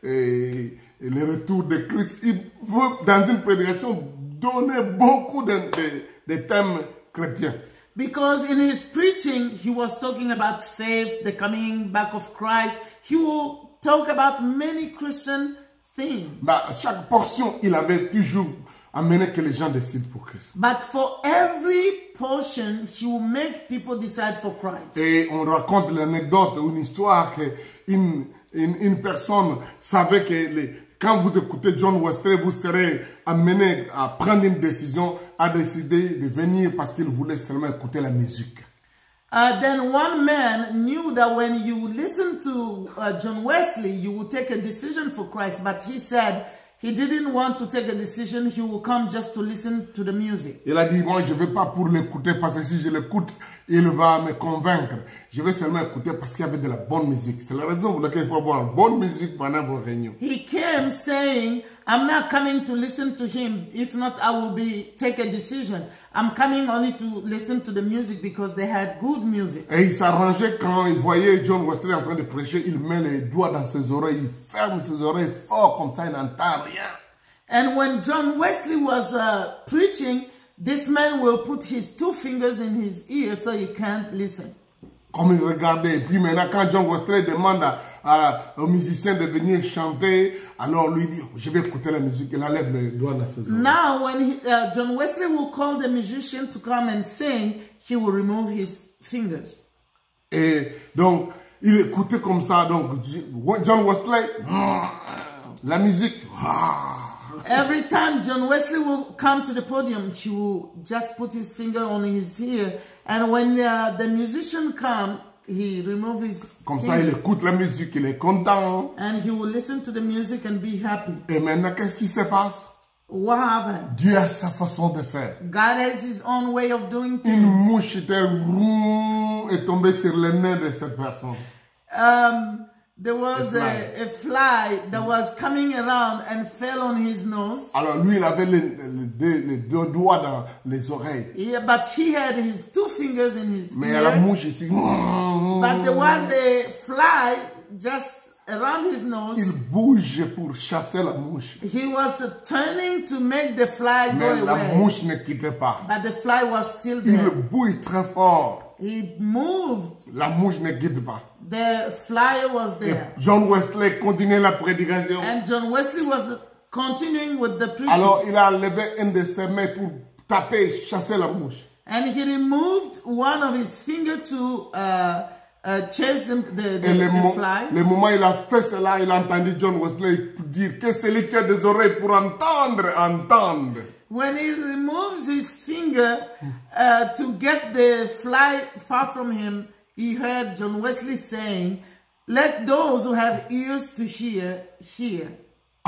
et le retour de Christ. Il peut, dans une prédication, donner beaucoup de thèmes chrétiens. Because in his preaching, he was talking about faith, the coming back of Christ. He will talk about many Christian things. Bah, à chaque portion, il avait toujours amené que les gens décident pour Christ. But for every portion, he will make people decide for Christ. Et on raconte l'anecdote ou une histoire qu'une personne savait que quand vous écoutez John Wesley, vous serez amené à prendre une décision, à décider de venir parce qu'il voulait seulement écouter la musique. Then one man knew that when you listen to John Wesley, you will take a decision for Christ. But he said he didn't want to take a decision. He will come just to listen to the music. Il a dit, moi je ne vais pas pour l'écouter parce que si je l'écoute, il va me convaincre. Je vais seulement écouter parce qu'il y avait de la bonne musique. C'est la raison pour laquelle il faut avoir bonne musique pendant vos réunions. He came saying, I'm not coming to listen to him. If not, I will take a decision. I'm coming only to listen to the music because they had good music. Et il s'arrangeait quand il voyait John Wesley en train de prêcher, il met les doigts dans ses oreilles, il ferme ses oreilles fort, comme ça il n'entend rien. And when John Wesley was preaching, this man will put his two fingers in his ear so he can't listen. Comme il regardait. Et puis maintenant, quand John Wesley demande aux musiciens de venir chanter, alors lui dit, je vais écouter la musique. Il enlève les doigts dans ses oreilles. Now, when John Wesley will call the musician to come and sing, he will remove his fingers. Et donc, il écoutait comme ça. Donc, John Wesley, la musique. Every time John Wesley will come to the podium, he will just put his finger on his ear. And when the musician comes, he removes his Comme ça, il écoute la musique, il est content. and he will listen to the music and be happy. Et maintenant, qu'est-ce qui se passe? What happened? Dieu a sa façon de faire. God has his own way of doing Une things. mouche est tombée sur le nez de cette personne. There was a fly that was coming around and fell on his nose. Alors lui, il avait les deux doigts dans les oreilles. Yeah, but he had his two fingers in his Mais la ear. mouche ici, But there was a fly just around his nose. il bouge pour chasser la mouche. He was turning to make the fly go Mais la away. mouche ne quittait pas. But the fly was still Il there. bouille très fort. He moved. La mouche ne quitte pas. The fly was Et there. John Wesley continuait la prédication. And John Wesley was continuing with the preaching. Alors il a levé un de ses mains pour taper, chasser la mouche. And he removed one of his fingers to chase the fly. Le moment où il a fait cela, il a entendu John Wesley dire que celui qui a des oreilles pour entendre, entende. When he removes his finger to get the fly far from him, he heard John Wesley saying, "Let those who have ears to hear, hear."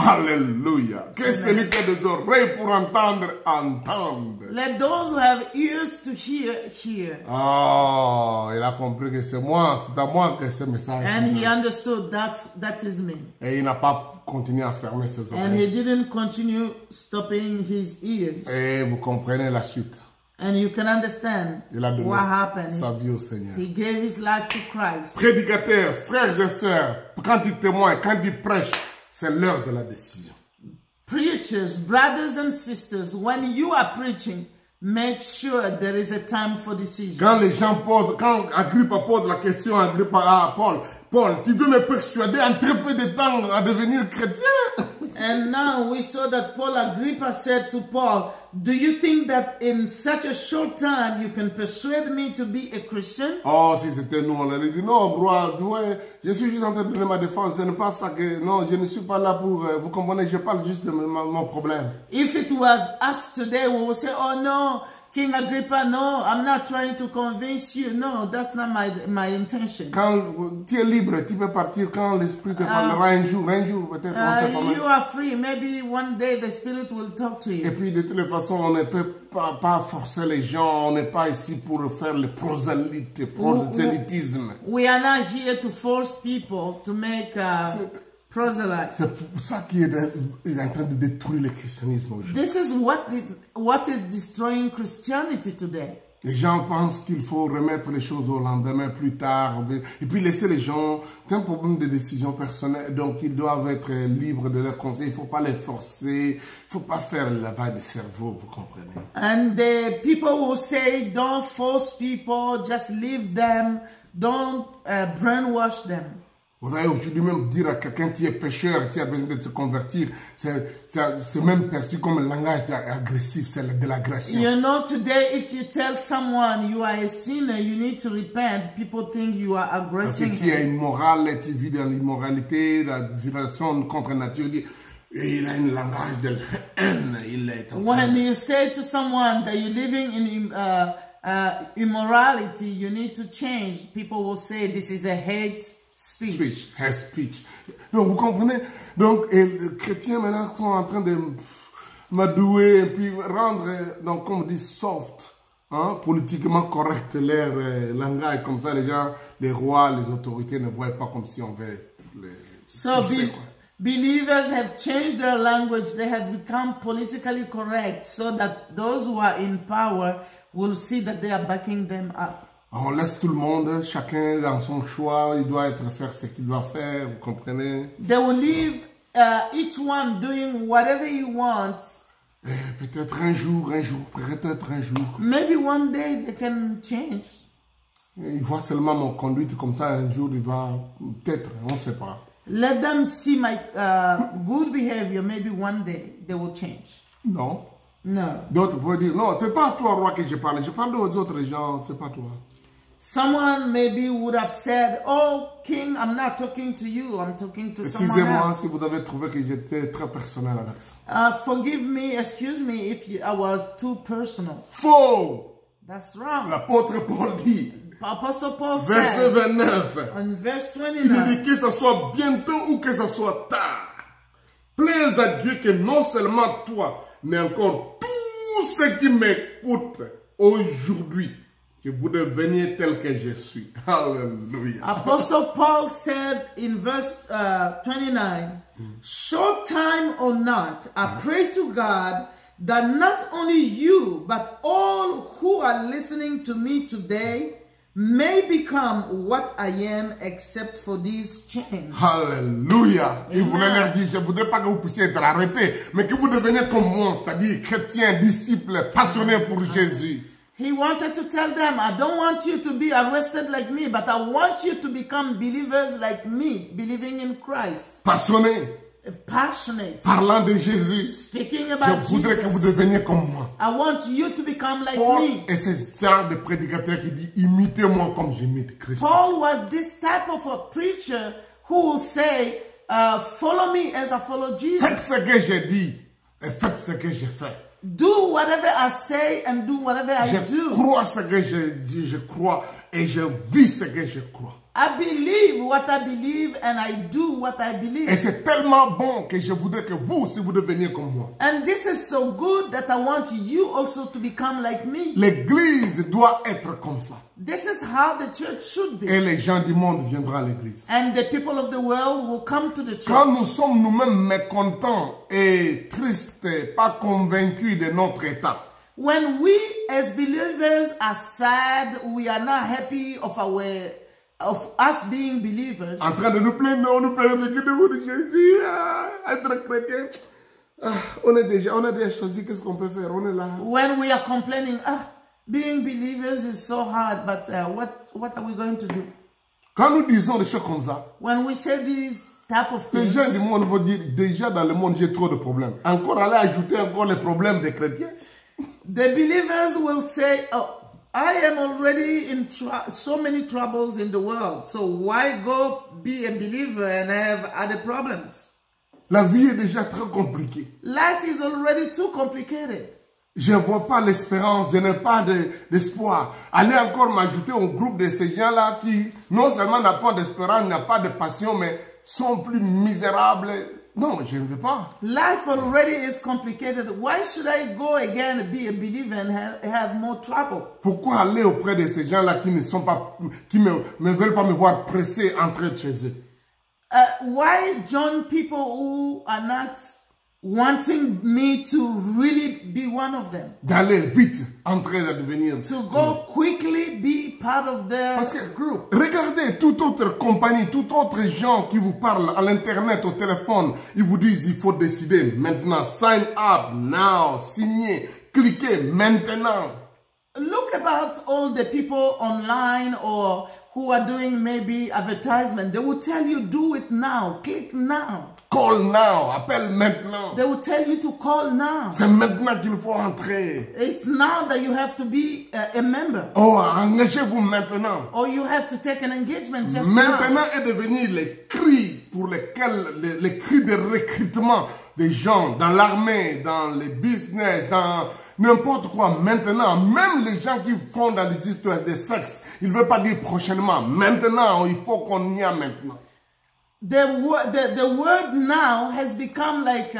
Alléluia. Que celui qui a des oreilles pour entendre, entende. Let those who have ears to hear, hear. Oh, il a compris que c'est moi, c'est à moi que ce message. And he understood that is me. Et il n'a pas continué à fermer ses And he oreilles. didn't continue stopping his ears. Et vous comprenez la suite. And you can understand Il a donné what happened. sa vie au Seigneur. He gave his life to Christ. Prédicateurs, frères et sœurs, quand ils témoignent, quand ils prêchent, c'est l'heure de la décision. Preachers, brothers and sisters, when you are preaching, make sure there is a time for decision. Quand les gens posent, quand Agrippa pose la question à Agrippa, à Paul, tu veux me persuader en très peu de temps à devenir chrétien? And now we saw that Paul Agrippa said to Paul, do you think that in such a short time you can persuade me to be a Christian? Oh, si c'était nous, on aurait dit, non, roi, ouais, je suis juste en train de donner ma défense, ce n'est pas ça que, non, je ne suis pas là pour, vous comprenez, je parle juste de mon problème. If it was us today, we would say, oh no, King Agrippa, no, I'm not trying to convince you. No, that's not my intention. Quand tu es libre, tu peux partir quand l'Esprit te parlera un jour peut-être, on sait pas mal. You are free. Maybe one day the Spirit will talk to Et you. puis de toutes les façons, on ne peut pas forcer les gens, on n'est pas ici pour faire le prosélytisme. We are not here to force people to make proselytes. C'est pour ça qu'il est en train de détruire le christianisme aujourd'hui. This is what is destroying Christianity today. Les gens pensent qu'il faut remettre les choses au lendemain, plus tard, et puis laisser les gens. C'est un problème de décision personnelle, donc ils doivent être libres de leurs conseils. Il ne faut pas les forcer, il ne faut pas faire le lavage de cerveau, vous comprenez. And the people will say, don't force people, just leave them, don't brainwash them. Vous savez, aujourd'hui même dire à quelqu'un qui est pécheur, qui a besoin de se convertir, c'est même perçu comme un langage agressif, c'est de l'agression. You know, today, if you tell someone you are a sinner, you need to repent, people think you are Parce aggressing que tu es him. immoral, tu vis dans l'immoralité, la violation contre nature, et il a un langage de haine, il est en train When de... you say to someone that you're living in immorality, you need to change, people will say this is a hate speech. Speech. Donc, vous comprenez? Donc, et les chrétiens maintenant sont en train de m'adouer et puis rendre, donc, comme on dit, soft, hein, politiquement correct leur langage. Comme ça, les gens, les rois, les autorités ne voient pas comme si on veut les... So believers have changed their language. They have become politically correct so that those who are in power will see that they are backing them up. On laisse tout le monde, chacun dans son choix, il doit faire ce qu'il doit faire, vous comprenez? They will leave each one doing whatever he wants. Peut-être un jour, peut-être un jour. Maybe one day they can change. Il voit seulement mon conduite comme ça, un jour il va, peut-être, on ne sait pas. Let them see my good behavior. Maybe one day they will change. Non. No. D'autres pourraient dire, non, c'est pas à toi, roi, que je parle aux autres gens, c'est pas toi. Someone maybe would have said, oh, King, I'm not talking to you, I'm talking to someone Excusez-moi else. si vous avez trouvé que j'étais très personnel avec ça. Forgive me, excuse me if I was too personal. Faux! That's wrong. L'apôtre Paul dit, Apostle Paul verset says 29, in verse il 29, dit que ce soit bientôt ou que ce soit tard. Plaise à Dieu que non seulement toi, mais encore tous ceux qui m'écoutent aujourd'hui, que vous deveniez tel que je suis. Hallelujah. Apostle Paul said in verse 29, short time or not, I pray to God that not only you, but all who are listening to me today may become what I am except for these chains. Hallelujah. Il voulait leur dire, je ne voudrais pas que vous puissiez être arrêtés, mais que vous deveniez comme moi, c'est-à-dire chrétiens, disciples, passionnés pour Jésus. He wanted to tell them, I don't want you to be arrested like me, but I want you to become believers like me, believing in Christ. Passionnés, Passionate. parlant de Jésus. Speaking about Je voudrais que vous Jesus. deveniez comme moi. I want you to become like Paul me. est ce genre de prédicateur qui dit, imitez-moi comme j'imite Christ. Paul was this type of a preacher who will say, follow me as I follow Jesus. Faites ce que j'ai dit et faites ce que j'ai fait. Do whatever I say and do whatever I Je do. crois ce que je dis, je crois et je vis ce que je crois. I believe what I believe and I do what I Et believe. c'est tellement bon que je voudrais que vous aussi vous deveniez comme moi. And this is so good that I want you also to become like me. L'église doit être comme ça. This is how the church should be. Et les gens du monde viendront à l'église. And the people of the world will come to the Quand nous church. sommes nous-mêmes mécontents et tristes, pas convaincus de notre état, When we as believers are sad, we are not happy of us being believers. en train de nous plaindre, on nous persécute de Jésus, être chrétien. On a déjà choisi, qu'est-ce qu'on peut faire? On est là. When we are complaining, being believers is so hard, but what are we going to do? Quand nous disons des choses comme ça, When we say these type of les gens du things, monde vont dire, déjà dans le monde, j'ai trop de problèmes. Encore aller ajouter encore les problèmes des chrétiens. the believers will say, oh, I am already in so many troubles in the world, so why go be a believer and have other problems? La vie est déjà très compliquée. Life is already too complicated. Je ne vois pas l'espérance, je n'ai pas d'espoir. Allez encore m'ajouter au groupe de ces gens-là qui non seulement n'ont pas d'espérance, n'ont pas de passion, mais sont plus misérables. Non, je ne veux pas. Life already is complicated. Why should I go again and be a believer and have more trouble? Pourquoi aller auprès de ces gens-là qui ne sont pas, qui me veulent pas me voir pressé entrer chez eux? Why join people who are not wanting me to really be one of them? D'aller vite entrer à devenir. To go quickly be part of their Parce que group. regardez toute autre compagnie, toute autre gens qui vous parlent à l'internet, au téléphone, ils vous disent il faut décider maintenant, sign up now, signer, cliquez maintenant. Look about all the people online or who are doing maybe advertisement. They will tell you do it now, click now. Call now, appelle maintenant. They will tell you to call now. C'est maintenant qu'il faut entrer. It's now that you have to be a member. Oh, engagez-vous maintenant. Or you have to take an engagement just Maintenant now. est devenu les cris pour lesquels, les cris de recrutement des gens dans l'armée, dans les business, dans n'importe quoi. Maintenant, même les gens qui font dans les histoires de sexe, ils ne veulent pas dire prochainement. Maintenant, il faut qu'on y a maintenant. The word now has become like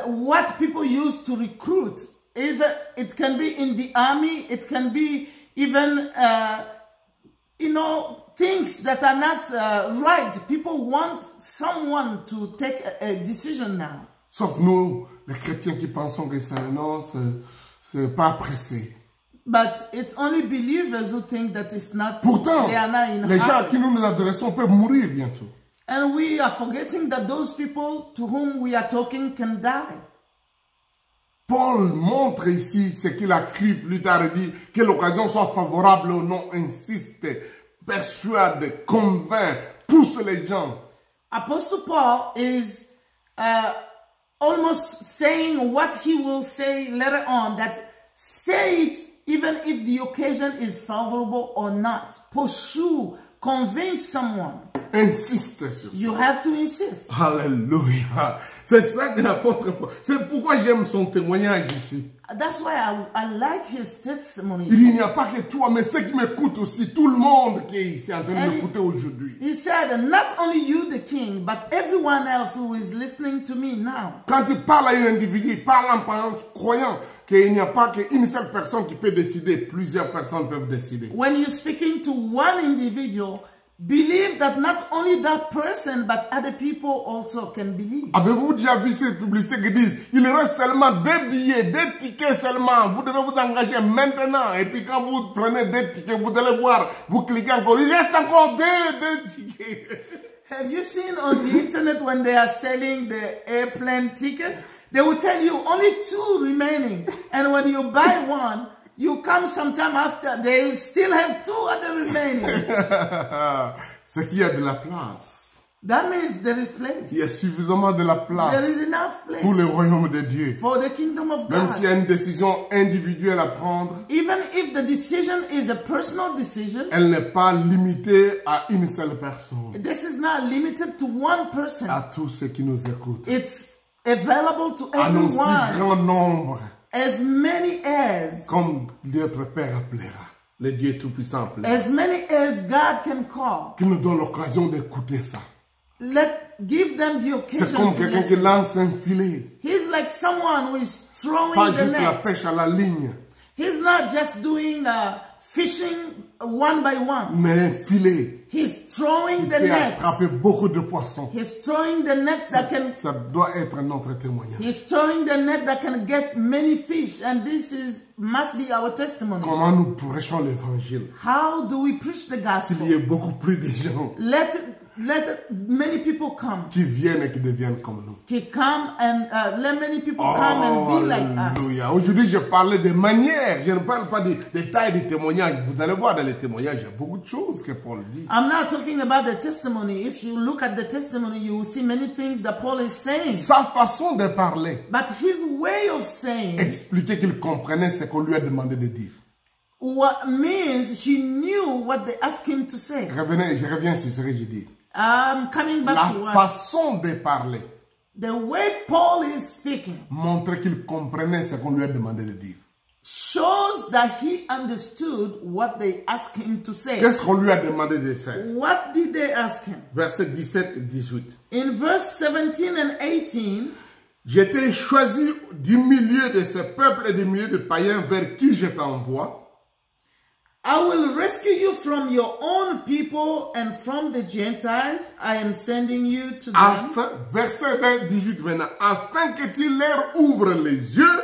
what people use to recruit. Either it can be in the army, it can be even, things that are not right. People want someone to take a decision now. Sauf nous, les chrétiens qui pensons que ça, non, c'est pas pressé. But it's only believers who think that it's not. Pourtant, they are not in les gens à hurry. qui nous nous adressons peuvent mourir bientôt. And we are forgetting that those people to whom we are talking can die. Paul montre ici ce qu'il a écrit plus tard. Il dit que l'occasion soit favorable ou non. Insiste, persuade, convainc, pousse les gens. Apostle Paul is almost saying what he will say later on, that say it even if the occasion is favorable or not. Pursue, convince someone. Insiste sur ça. You have to insist. Alléluia. C'est ça que l'apôtre Paul. C'est pourquoi j'aime son témoignage ici. That's why I like his testimony. Il n'y a pas que toi, mais ceux qui m'écoutent aussi, tout le monde qui est ici en train de And m'écouter aujourd'hui. He said, not only you, the king, but everyone else who is listening to me now. Quand il parle à un individu, il parle en croyant qu'il n'y a pas qu'une seule personne qui peut décider, plusieurs personnes peuvent décider. When you're speaking to one individual, believe that not only that person, but other people also can believe. Avez-vous déjà vu ces publicités qui disent il reste seulement 2 billets, 2 tickets seulement, vous devez vous engager maintenant, et puis quand vous prenez 2 tickets, vous allez voir, vous cliquez encore, il reste encore 2 tickets. Have you seen on the internet when they are selling the airplane ticket? They will tell you only 2 remaining, and when you buy one, you come sometime after, they still have 2 other remaining. C'est qu'il y a de la place. That means there is place. Il y a suffisamment de la place There is enough place pour le royaume de Dieu. for the kingdom of Même s'il y God. a une décision individuelle à prendre, Even if the decision is a personal decision, elle n'est pas limitée à une seule personne. this is not limited to one person. À tous ceux qui nous écoutent. It's available to À un aussi everyone, grand nombre, as many as comme notre Père appellera. le Dieu Tout-Puissant appelle. As many as God can call, Qu'il nous donne l'occasion d'écouter ça. give them the C'est occasion comme to quelqu'un qui listen. lance un filet. He's like someone who is throwing Pas the juste la net. pêche à la ligne, He's not just doing fishing one by one. mais un filet. He's throwing Il the peut net. attraper beaucoup de poissons. He's throwing the net that can. Ça doit être notre témoignage. He's throwing the net that can get many fish, and this must be our testimony. Comment nous prêchons l'évangile? How do we preach the Qu'il y gospel? ait beaucoup plus de gens Let many people come. qui viennent et qui deviennent comme nous. Come and let many people come and be like us. Alléluia. Aujourd'hui, je parlais des manières. Je ne parle pas des détails des témoignages. Vous allez voir dans les témoignages, il y a beaucoup de choses que Paul dit. I'm not talking about the testimony. If you look at the testimony, you will see many things that Paul is saying. Sa façon de parler, But his way of saying expliquer qu'il comprenait ce qu'on lui a demandé de dire. what means he knew what they asked him to say. Je reviens sur ce que j'ai dit. I'm coming back La to what façon de parler the way Paul is speaking montre qu'il comprenait ce qu'on lui a demandé de dire. shows that he understood what they asked him to say. Qu'est-ce qu'on lui a demandé de faire? What did they ask him? Versets 17 et 18. In verse 17 and 18, J'étais choisi du milieu de ce peuple et du milieu de païens vers qui je t'envoie, I will rescue you from your own people and from the Gentiles. I am sending you to them. afin, verset 18 maintenant, afin que tu leur ouvres les yeux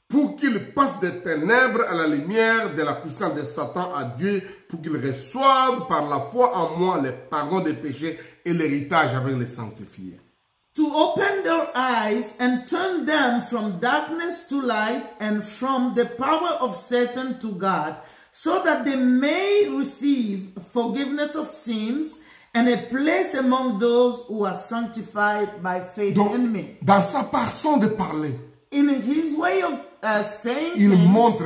pour qu'ils passent des ténèbres à la lumière de la puissance de Satan à Dieu, pour qu'ils reçoivent par la foi en moi les pardons des péchés et l'héritage avec les sanctifiés. To open their eyes and turn them from darkness to light and from the power of Satan to God, so that they may receive forgiveness of sins and a place among those who are sanctified by faith Donc, in me. dans sa façon de parler, In his way of saying il things, montre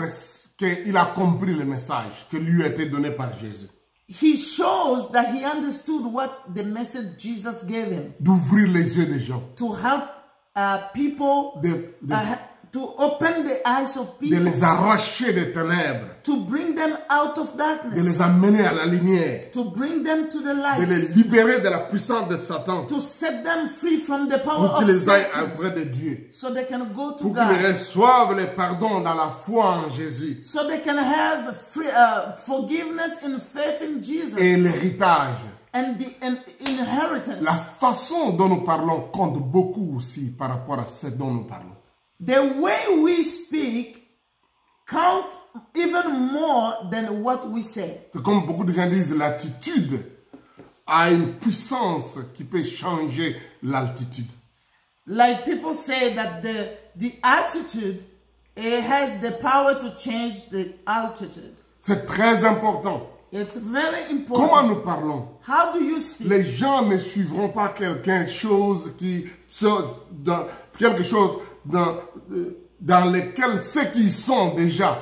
qu'il a compris le message que lui a été donné par Jésus. he shows that he understood what the message Jesus gave him D'ouvrir les yeux des gens, to help people, to open the eyes of de people, les arracher des ténèbres, to bring them out of de darkness, les amener à la lumière, to bring them to the de les light, libérer de la puissance de Satan, to set them free from the power pour of qu'ils aillent Satan, auprès de Dieu, so they can go to pour qu'ils God, reçoivent le pardon dans la foi en Jésus so they can have forgiveness in faith in Jesus et l'héritage. and the inheritance. La façon dont nous parlons compte beaucoup aussi par rapport à ce dont nous parlons. The way we speak count even more than what we say. C'est comme beaucoup de gens disent, l'attitude a une puissance qui peut changer l'altitude. Like people say that the attitude, it has the power to change the altitude. C'est très important. It's very Comment important. nous parlons? How do you speak? Les gens ne suivront pas quelque chose dans lequel ceux qui sont déjà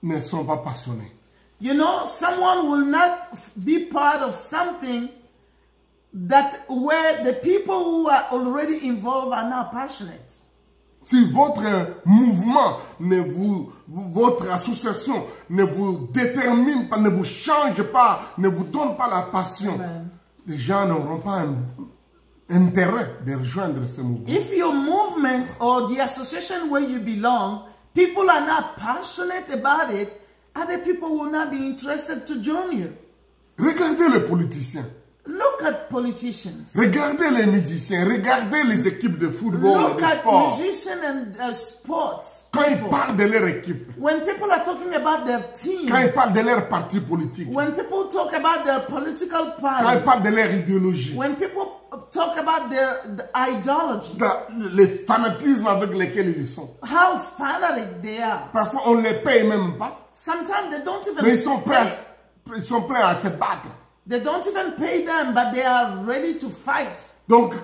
ne sont pas passionnés. You know, someone will not be part of something where the people who are already involved are not passionate. Si votre mouvement, votre association ne vous détermine pas, ne vous change pas, ne vous donne pas la passion, Amen. les gens n'auront pas un intérêt de rejoindre ce mouvement. If your movement or the association where you belong, people are not passionate about it, other people will not be interested to join you. Regardez les politiciens, Look at politicians. regardez les musiciens, regardez les équipes de football, Look de at sport. musicians and sports. Quand ils people. parlent de leur équipe, When people are talking about their team, quand ils parlent de leur parti politique, when people talk about their political quand ils party, parlent de leur idéologie, when people talk about their ideology, le fanatisme avec lequel ils sont. how fanatic they are. Parfois, on ne les paye même pas, Sometimes they don't mais ils even sont prêts à se battre. they don't even pay them, but they are ready to fight. Donc,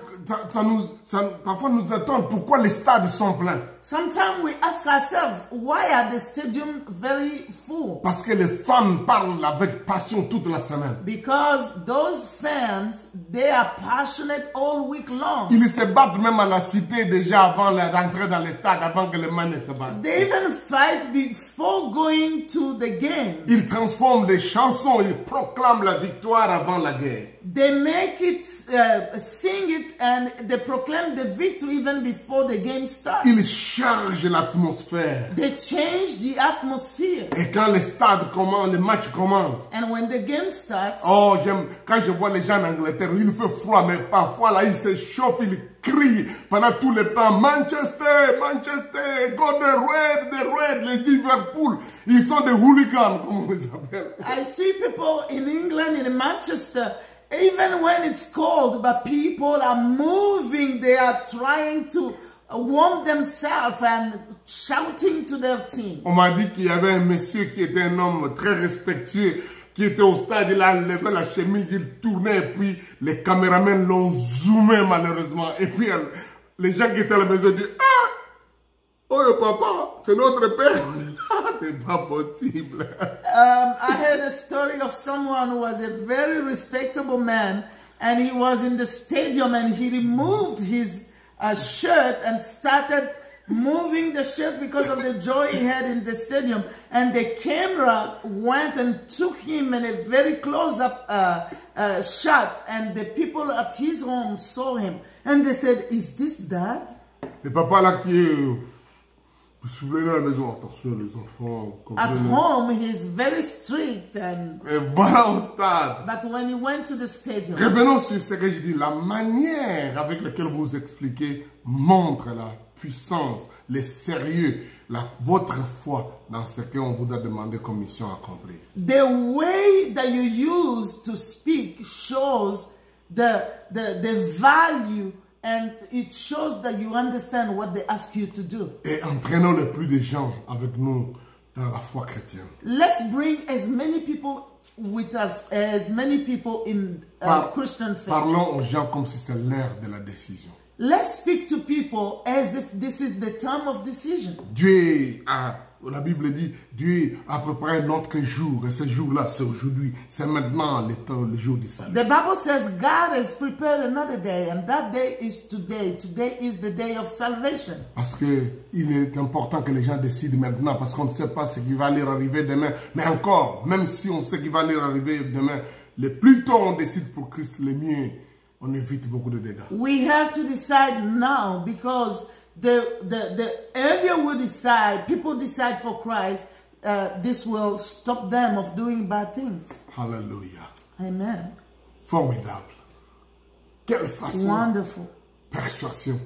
parfois nous attendons pourquoi les stades sont pleins. Sometimes we ask ourselves, why are the stadium very full? Parce que les fans parlent avec passion toute la semaine. Because those fans, they are passionate all week long. Ils se battent même à la cité déjà avant d'entrer dans les stades, avant que les mains ne se battent. They even fight before going to the game. Ils transforment des chansons, ils proclament la victoire avant la guerre. They make it, sing it, and they proclaim the victory even before the game starts. Ils chargent l'atmosphère. They change the atmosphere. Et quand les stades commencent, les matchs commencent. And when the game starts, Oh, quand je vois les gens en Angleterre, il fait froid, mais parfois là, ils se chauffent, ils crient pendant tout le temps. Manchester, Manchester, go the red, les Liverpool. Ils sont des hooligans, comme on les appelle. I see people in England, in Manchester, even when it's cold, but people are moving, they are trying to warm themselves and shouting to their team. On m'a dit qu'il y avait un monsieur qui était un homme très respectueux, qui était au stade, il a levé la chemise, il tournait, et puis les caméramans l'ont zoomé malheureusement. Et puis les gens qui étaient à la maison disent, ah, oh papa, c'est notre père. C'est pas possible. I heard a story of someone who was a very respectable man, and he was in the stadium and he removed his shirt and started moving the shirt because of the joy he had in the stadium. And the camera went and took him in a very close-up shot, and the people at his home saw him. And they said, is this dad? Le papa là qui est... Vous souvenez à la maison, attention les enfants. At home, he's very strict. Et voilà au stade. But when he went to the stadium, revenons sur ce que je dis. La manière avec laquelle vous expliquez montre la puissance, le sérieux, votre foi dans ce qu'on vous a demandé comme mission accomplie. The way that you use to speak shows the value, and it shows that you understand what they ask you to do. Et entraînons le plus de gens avec nous dans la foi chrétienne. Let's bring as many people with us, as many people in Christian faith. Parlons aux gens comme si c'est l'heure de la décision. Let's speak to people as if this is the time of decision. Dieu a, la Bible dit, Dieu a préparé un autre jour, et ce jour-là, c'est aujourd'hui, c'est maintenant le jour du salut. The Bible says God has prepared another day, and that day is today. Today is the day of salvation. Parce que il est important que les gens décident maintenant, parce qu'on ne sait pas ce qui va leur arriver demain. Mais encore, même si on sait ce qui va leur arriver demain, le plus tôt on décide pour Christ, le mieux, on évite beaucoup de dégâts. We have to decide now, because the earlier we decide, people decide for Christ, this will stop them of doing bad things. Hallelujah. Amen. Formidable. Quelle façon. Wonderful. Persuasion.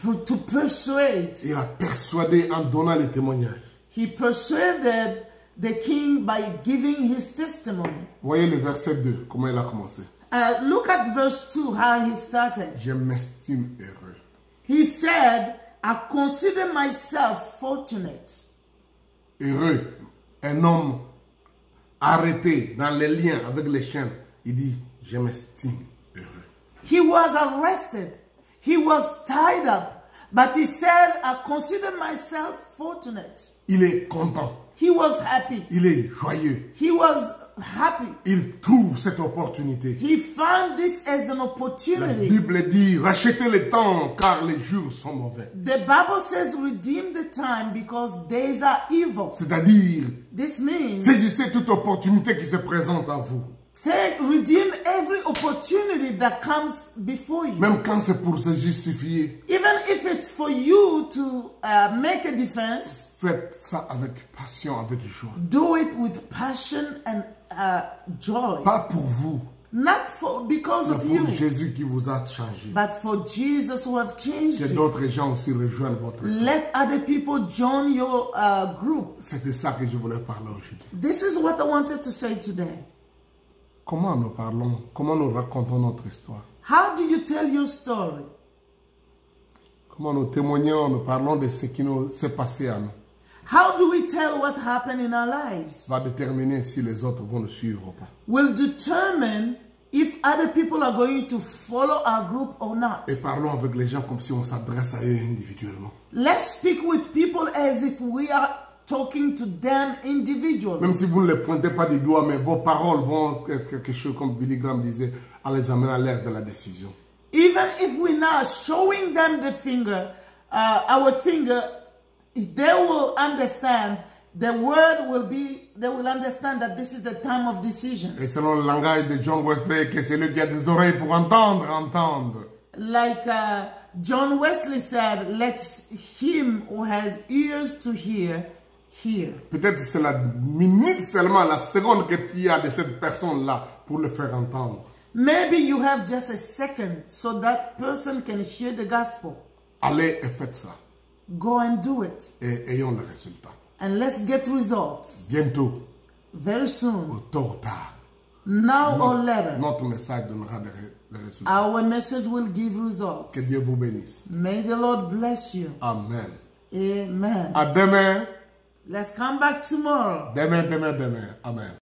To persuade. Il a persuadé en donnant les témoignages. He persuaded the king by giving his testimony. Voyez le verset 2, comment il a commencé. Look at verse 2, how he started. Je m'estime heureux. He said, I consider myself fortunate. Heureux. Un homme arrêté dans les liens avec les chaînes. Il dit, je m'estime heureux. He was arrested. He was tied up. But he said, I consider myself fortunate. Il est content. He was happy. Il est joyeux. He was happy. Il trouve cette opportunité. He found this as an La opportunity. Bible dit, rachetez le temps car les jours sont mauvais. The Bible says, redeem the time because days are evil. C'est-à-dire, This means, saisissez toute opportunité qui se présente à vous. redeem every opportunity that comes before you. Même quand c'est pour se justifier, Even if it's for you to make a defense, faites ça avec passion, avec joie. do it with passion and joy. Pas pour vous, Not because mais of pour you, Jésus qui vous a changé. but for Jesus who have changed Que you. d'autres gens aussi rejoignent votre camp. Let other people join your group. C'est de ça que je voulais parler aujourd'hui. This is what I wanted to say today. Comment nous parlons, comment nous racontons notre histoire? How do you tell your story? Comment nous témoignons, nous parlons de ce qui nous s'est passé à nous? How do we tell what happened in our lives? Va déterminer si les autres vont nous suivre ou pas. Will determine if other people are going to follow our group or not. Et parlons avec les gens comme si on s'adresse à eux individuellement. Let's speak with people as if we are talking to them individually. Même si vous ne les pointez pas du doigt, mais vos paroles vont quelque chose, comme Billy Graham disait, à les amener à l'ère de la décision. Even if we're not showing them the finger, our finger, they will understand. The word will be, they will understand that this is the time of decision. Et selon le langage de John Wesley, que celui qui a des oreilles pour entendre, entendre. Like John Wesley said, let him who has ears to hear, hear. Peut-être c'est la minute seulement, la seconde que tu as de cette personne-là pour le faire entendre. Maybe you have just a second so that person can hear the gospel. Allez et faites ça. Go and do it. Et ayons le résultat. And let's get results. Bientôt, Very soon. ou tôt ou tard, Now or later. notre message donnera des résultats. Our message will give results. Que Dieu vous bénisse. May the Lord bless you. Amen. Amen. À demain. Let's come back tomorrow. Demain. Amen.